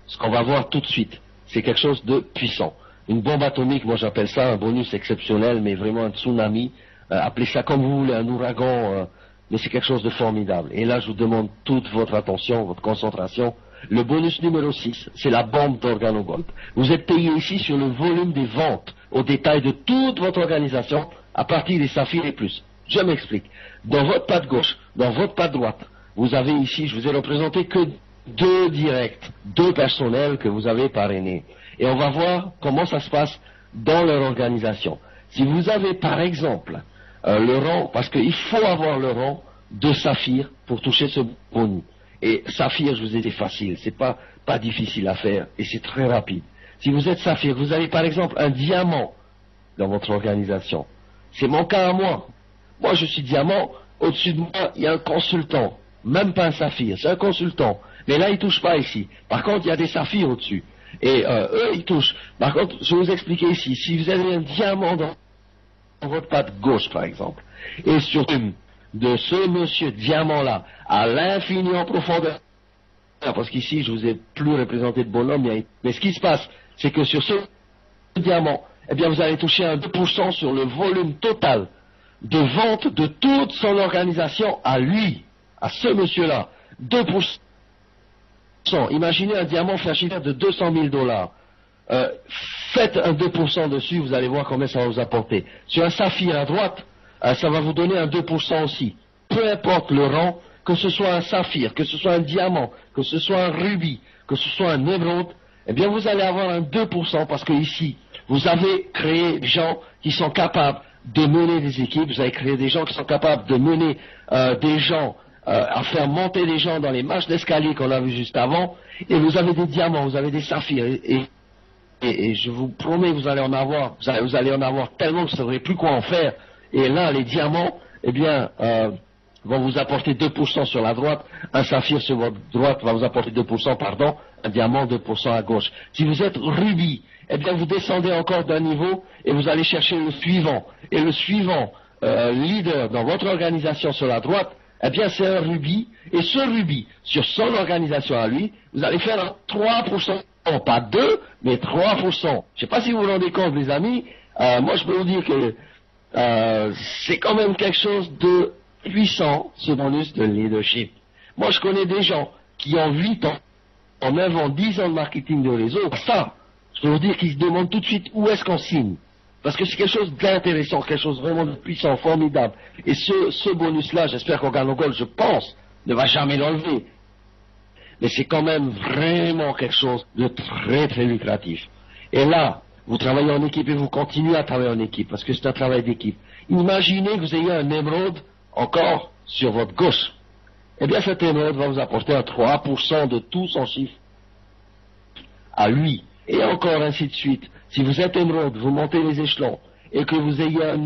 ce qu'on va voir tout de suite, c'est quelque chose de puissant. Une bombe atomique, moi j'appelle ça un bonus exceptionnel, mais vraiment un tsunami. Appelez ça comme vous voulez, un ouragan, mais c'est quelque chose de formidable. Et là, je vous demande toute votre attention, votre concentration. Le bonus numéro 6, c'est la bombe d'OrganoGold. Vous êtes payé ici sur le volume des ventes, au détail de toute votre organisation, à partir des saphirs et plus. Je m'explique. Dans votre patte gauche, dans votre patte droite, vous avez ici, je vous ai représenté que 2 directs, 2 personnels que vous avez parrainés. Et on va voir comment ça se passe dans leur organisation. Si vous avez par exemple le rang, parce qu'il faut avoir le rang de saphir pour toucher ce bonus. Et saphir, je vous ai dit facile, c'est pas difficile à faire et c'est très rapide. Si vous êtes saphir, vous avez par exemple un diamant dans votre organisation. C'est mon cas à moi. Moi je suis diamant, au-dessus de moi il y a un consultant, même pas un saphir, c'est un consultant. Mais là il touche pas ici. Par contre il y a des saphirs au-dessus. Et eux ils touchent. Par contre, je vais vous expliquer ici, si vous avez un diamant dans votre patte gauche par exemple, et sur de ce monsieur diamant-là, à l'infini en profondeur, parce qu'ici, je vous ai plus représenté de bonhomme, mais ce qui se passe, c'est que sur ce diamant, eh bien, vous allez toucher un 2% sur le volume total de vente de toute son organisation à lui, à ce monsieur-là. 2%. Imaginez un diamant fait un chiffre de $200 000. Faites un 2% dessus, vous allez voir combien ça va vous apporter. Sur un saphir à droite, ça va vous donner un 2% aussi. Peu importe le rang, que ce soit un saphir, que ce soit un diamant, que ce soit un rubis, que ce soit un émeraude, eh bien vous allez avoir un 2% parce que ici, vous avez créé des gens qui sont capables de mener des équipes, vous avez créé des gens qui sont capables de mener des gens, à faire monter des gens dans les marches d'escalier qu'on a vu juste avant, et vous avez des diamants, vous avez des saphirs, et je vous promets, vous allez en avoir tellement que vous ne saurez plus quoi en faire. Et là, les diamants, eh bien, vont vous apporter 2% sur la droite, un saphir sur votre droite va vous apporter 2%, pardon, un diamant 2% à gauche. Si vous êtes rubis, eh bien, vous descendez encore d'un niveau et vous allez chercher le suivant. Et le suivant, leader dans votre organisation sur la droite, eh bien, c'est un rubis. Et ce rubis, sur son organisation à lui, vous allez faire un 3%. Non, pas 2, mais 3%. Je ne sais pas si vous vous rendez compte, les amis. Moi, je peux vous dire que c'est quand même quelque chose de puissant, ce bonus de leadership. Moi, je connais des gens qui ont 8 ans, en 9 ans, 10 ans de marketing de réseau. Ça, je peux vous dire qu'ils se demandent tout de suite où est-ce qu'on signe. Parce que c'est quelque chose d'intéressant, quelque chose vraiment de puissant, formidable. Et ce bonus-là, j'espère qu'OrganoGold, je pense, ne va jamais l'enlever. Mais c'est quand même vraiment quelque chose de très très lucratif. Et là, vous travaillez en équipe et vous continuez à travailler en équipe, parce que c'est un travail d'équipe. Imaginez que vous ayez un émeraude encore sur votre gauche. Eh bien, cet émeraude va vous apporter un 3% de tout son chiffre à lui. Et encore ainsi de suite. Si vous êtes émeraude, vous montez les échelons, et que vous ayez un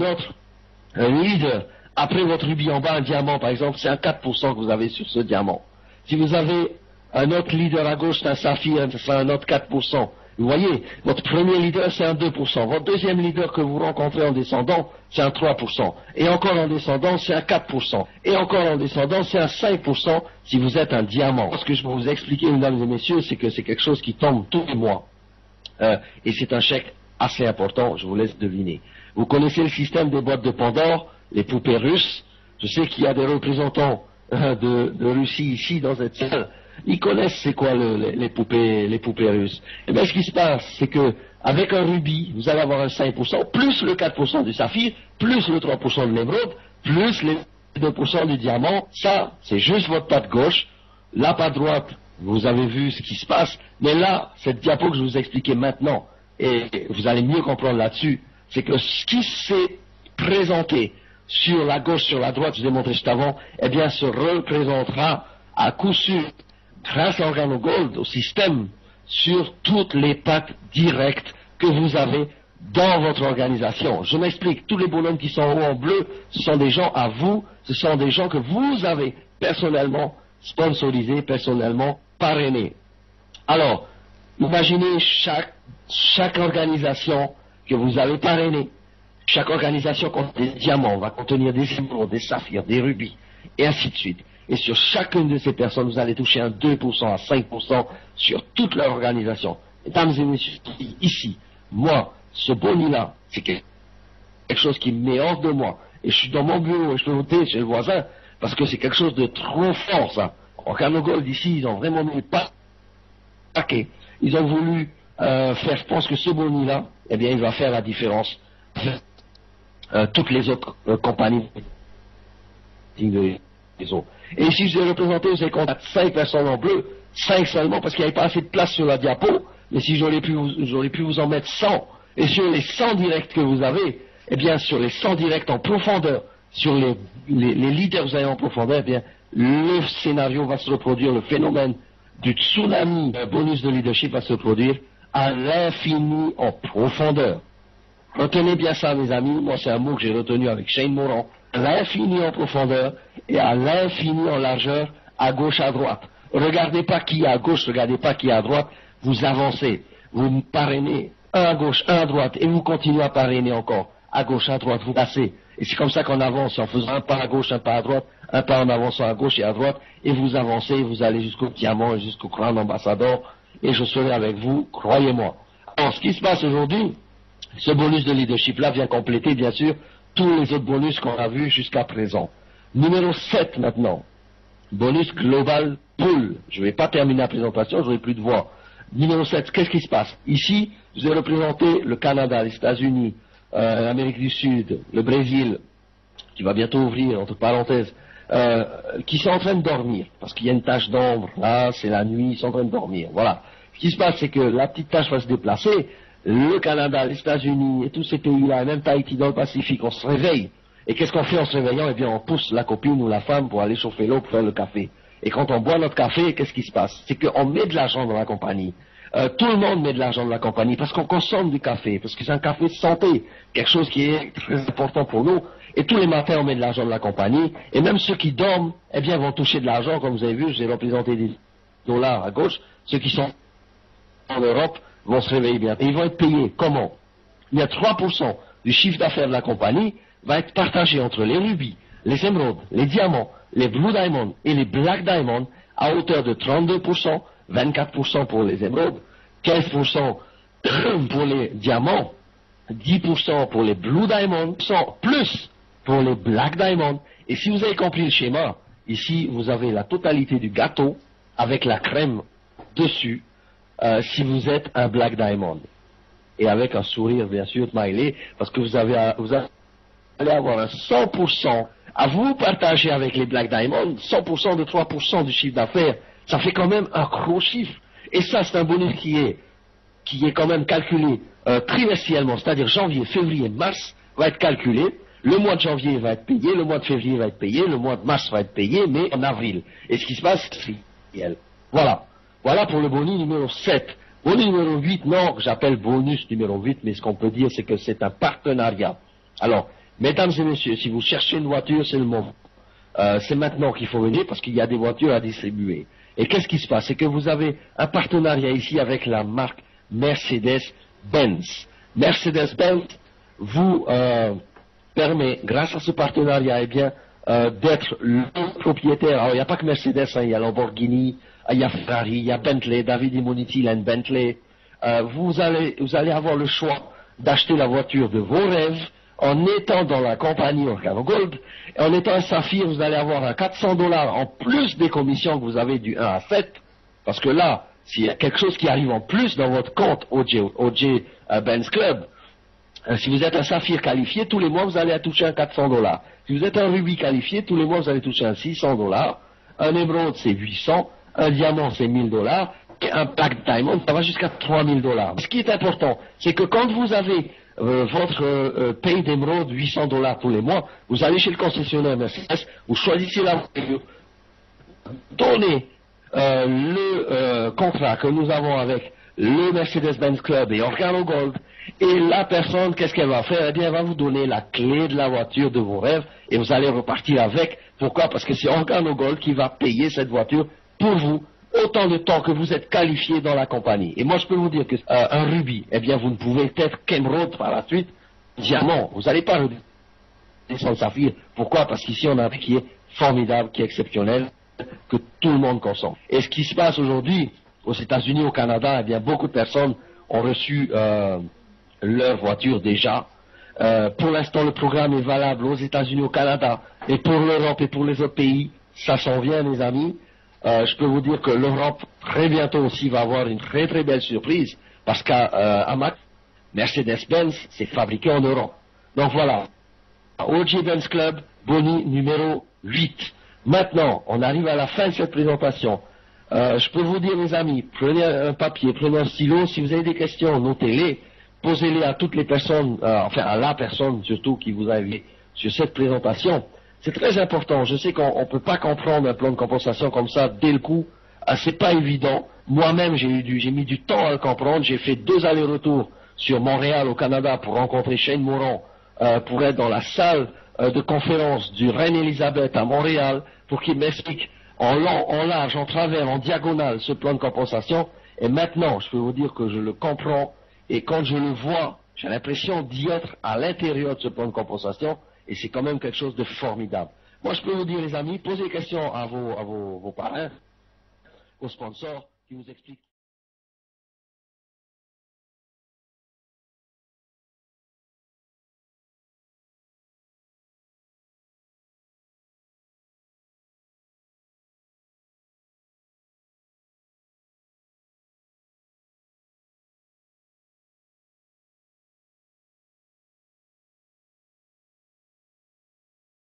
leader, après votre rubis en bas, un diamant par exemple, c'est un 4% que vous avez sur ce diamant. Si vous avez un autre leader à gauche, c'est un saphir, c'est un autre 4%. Vous voyez, votre premier leader, c'est un 2%. Votre deuxième leader que vous rencontrez en descendant, c'est un 3%. Et encore en descendant, c'est un 4%. Et encore en descendant, c'est un 5% si vous êtes un diamant. Ce que je peux vous expliquer, mesdames et messieurs, c'est que c'est quelque chose qui tombe tous les mois. Et c'est un chèque assez important, je vous laisse deviner. Vous connaissez le système des boîtes de Pandore, les poupées russes. Je sais qu'il y a des représentants de Russie ici dans cette salle. Ils connaissent c'est quoi les poupées russes. Et bien ce qui se passe, c'est que avec un rubis, vous allez avoir un 5%, plus le 4% du saphir, plus le 3% de l'émeraude, plus les 2% du diamant. Ça, c'est juste votre patte gauche. La patte droite, vous avez vu ce qui se passe. Mais là, cette diapo que je vous ai expliqué maintenant, et vous allez mieux comprendre là-dessus, c'est que ce qui s'est présenté sur la gauche, sur la droite, je vous ai montré juste avant, eh bien se représentera à coup sûr, grâce à OrganoGold, au système, sur toutes les pattes directes que vous avez dans votre organisation. Je m'explique, tous les bonhommes qui sont en haut en bleu, ce sont des gens à vous, ce sont des gens que vous avez personnellement sponsorisés, personnellement parrainés. Alors, imaginez chaque organisation que vous avez parrainée. Chaque organisation contient des diamants, va contenir des émeraudes, des saphirs, des rubis, et ainsi de suite. Et sur chacune de ces personnes, vous allez toucher un 2% à 5% sur toute leur organisation. Mesdames et messieurs, ici, moi, ce boni-là, c'est quelque chose qui me met hors de moi. Et je suis dans mon bureau et je peux voter chez le voisin, parce que c'est quelque chose de trop fort, ça. En Canogold, ici, ils ont vraiment mis le paquet. Ils ont voulu faire, je pense que ce boni-là, eh bien, il va faire la différence. Toutes les autres compagnies des autres. Et ici, je vais représenter, vous avez compté 5 personnes en bleu, 5 seulement, parce qu'il n'y avait pas assez de place sur la diapo, mais si j'aurais pu vous en mettre 100, et sur les 100 directs que vous avez, eh bien, sur les 100 directs en profondeur, sur les leaders que vous avez en profondeur, eh bien, le scénario va se reproduire, le phénomène du tsunami bonus de leadership va se produire à l'infini en profondeur. Retenez bien ça, mes amis. Moi, c'est un mot que j'ai retenu avec Shane Moran. À l'infini en profondeur et à l'infini en largeur, à gauche, à droite. Regardez pas qui est à gauche, regardez pas qui est à droite. Vous avancez, vous parrainez un à gauche, un à droite, et vous continuez à parrainer encore. À gauche, à droite, vous passez. Et c'est comme ça qu'on avance, en faisant un pas à gauche, un pas à droite, un pas en avançant à gauche et à droite, et vous avancez, vous allez jusqu'au diamant et jusqu'au crown ambassadeur, et je serai avec vous, croyez-moi. Alors, ce qui se passe aujourd'hui, ce bonus de leadership-là vient compléter, bien sûr, tous les autres bonus qu'on a vus jusqu'à présent. Numéro 7 maintenant. Bonus global pool. Je ne vais pas terminer la présentation, je n'aurai plus de voix. Numéro 7, qu'est-ce qui se passe? Ici, je vais représenter le Canada, les États-Unis, l'Amérique du Sud, le Brésil, qui va bientôt ouvrir, entre parenthèses, qui sont en train de dormir, parce qu'il y a une tache d'ombre, là, c'est la nuit, ils sont en train de dormir. Voilà. Ce qui se passe, c'est que la petite tache va se déplacer, le Canada, les États-Unis et tous ces pays-là, et même Tahiti dans le Pacifique, on se réveille. Et qu'est-ce qu'on fait en se réveillant? Eh bien, on pousse la copine ou la femme pour aller chauffer l'eau pour faire le café. Et quand on boit notre café, qu'est-ce qui se passe? C'est qu'on met de l'argent dans la compagnie. Tout le monde met de l'argent dans la compagnie parce qu'on consomme du café, parce que c'est un café de santé, quelque chose qui est très important pour nous. Et tous les matins, on met de l'argent dans la compagnie. Et même ceux qui dorment, eh bien, vont toucher de l'argent. Comme vous avez vu, j'ai représenté des dollars à gauche. Ceux qui sont en Europe vont se réveiller bien. Et ils vont être payés. Comment? Il y a 3% du chiffre d'affaires de la compagnie va être partagé entre les rubis, les émeraudes, les diamants, les blue diamonds et les black diamonds à hauteur de 32%, 24% pour les émeraudes, 15% pour les diamants, 10% pour les blue diamonds, plus pour les black diamonds. Et si vous avez compris le schéma, ici vous avez la totalité du gâteau avec la crème dessus, si vous êtes un black diamond. Et avec un sourire bien sûr smiley, parce que vous allez avoir un 100% à vous partager avec les black diamonds, 100% de 3% du chiffre d'affaires. Ça fait quand même un gros chiffre. Et ça, c'est un bonus qui est quand même calculé trimestriellement, c'est-à-dire janvier, février, mars, va être calculé. Le mois de janvier va être payé, le mois de février va être payé, le mois de mars va être payé, mais en avril. Et ce qui se passe, c'est trimestriel. Voilà. Voilà pour le bonus numéro 7. Bonus numéro 8, non, j'appelle bonus numéro 8, mais ce qu'on peut dire, c'est que c'est un partenariat. Alors, mesdames et messieurs, si vous cherchez une voiture, c'est le moment. C'est maintenant qu'il faut venir parce qu'il y a des voitures à distribuer. Et qu'est-ce qui se passe? C'est que vous avez un partenariat ici avec la marque Mercedes-Benz. Mercedes-Benz vous permet, grâce à ce partenariat, eh bien, d'être le propriétaire. Alors, il n'y a pas que Mercedes, hein, il y a Lamborghini, il y a Ferrari, il y a Bentley, David Immunity, il a une Bentley. Vous allez avoir le choix d'acheter la voiture de vos rêves en étant dans la compagnie Orcano Gold. Et en étant un saphir, vous allez avoir un $400 en plus des commissions que vous avez du 1 à 7. Parce que là, s'il y a quelque chose qui arrive en plus dans votre compte OJ Benz Club, si vous êtes un saphir qualifié, tous les mois vous allez toucher un $400. Si vous êtes un rubis qualifié, tous les mois vous allez toucher un $600. Un émeraude c'est 800. Un diamant c'est $1000. Et un black diamond ça va jusqu'à $3000. Ce qui est important, c'est que quand vous avez votre paye d'émeraude $800 tous les mois, vous allez chez le concessionnaire Mercedes, vous choisissez la voiture, donnez le contrat que nous avons avec le Mercedes-Benz Club et Organo Gold, et la personne, qu'est-ce qu'elle va faire? Eh bien, elle va vous donner la clé de la voiture de vos rêves, et vous allez repartir avec. Pourquoi? Parce que c'est Organo Gold qui va payer cette voiture pour vous, autant de temps que vous êtes qualifié dans la compagnie. Et moi, je peux vous dire que un rubis, eh bien, vous ne pouvez être qu'émeraude par la suite, diamant. Vous n'allez pas descendre saphir. Pourquoi? Parce qu'ici, on a un prix qui est formidable, qui est exceptionnel, que tout le monde consomme. Et ce qui se passe aujourd'hui, aux États-Unis, au Canada, eh bien, beaucoup de personnes ont reçu leur voiture déjà. Pour l'instant, le programme est valable aux États-Unis, au Canada, et pour l'Europe et pour les autres pays, ça s'en vient, mes amis. Je peux vous dire que l'Europe, très bientôt aussi, va avoir une très très belle surprise, parce qu'à Mercedes-Benz, c'est fabriqué en Europe. Donc voilà, OG Benz Club, Boni numéro 8. Maintenant, on arrive à la fin de cette présentation. Je peux vous dire, mes amis, prenez un papier, prenez un stylo, si vous avez des questions, notez-les, posez-les à toutes les personnes, enfin à la personne surtout qui vous a invité sur cette présentation. C'est très important, je sais qu'on ne peut pas comprendre un plan de compensation comme ça dès le coup, c'est pas évident. Moi-même, j'ai mis du temps à le comprendre, j'ai fait 2 allers-retours sur Montréal au Canada pour rencontrer Shane Moran, pour être dans la salle de conférence du Reine-Élisabeth à Montréal, pour qu'il m'explique en long, en large, en travers, en diagonale, ce plan de compensation. Et maintenant, je peux vous dire que je le comprends. Et quand je le vois, j'ai l'impression d'y être à l'intérieur de ce plan de compensation. Et c'est quand même quelque chose de formidable. Moi, je peux vous dire, les amis, posez des questions à vos parrains, aux sponsors, qui vous expliquent.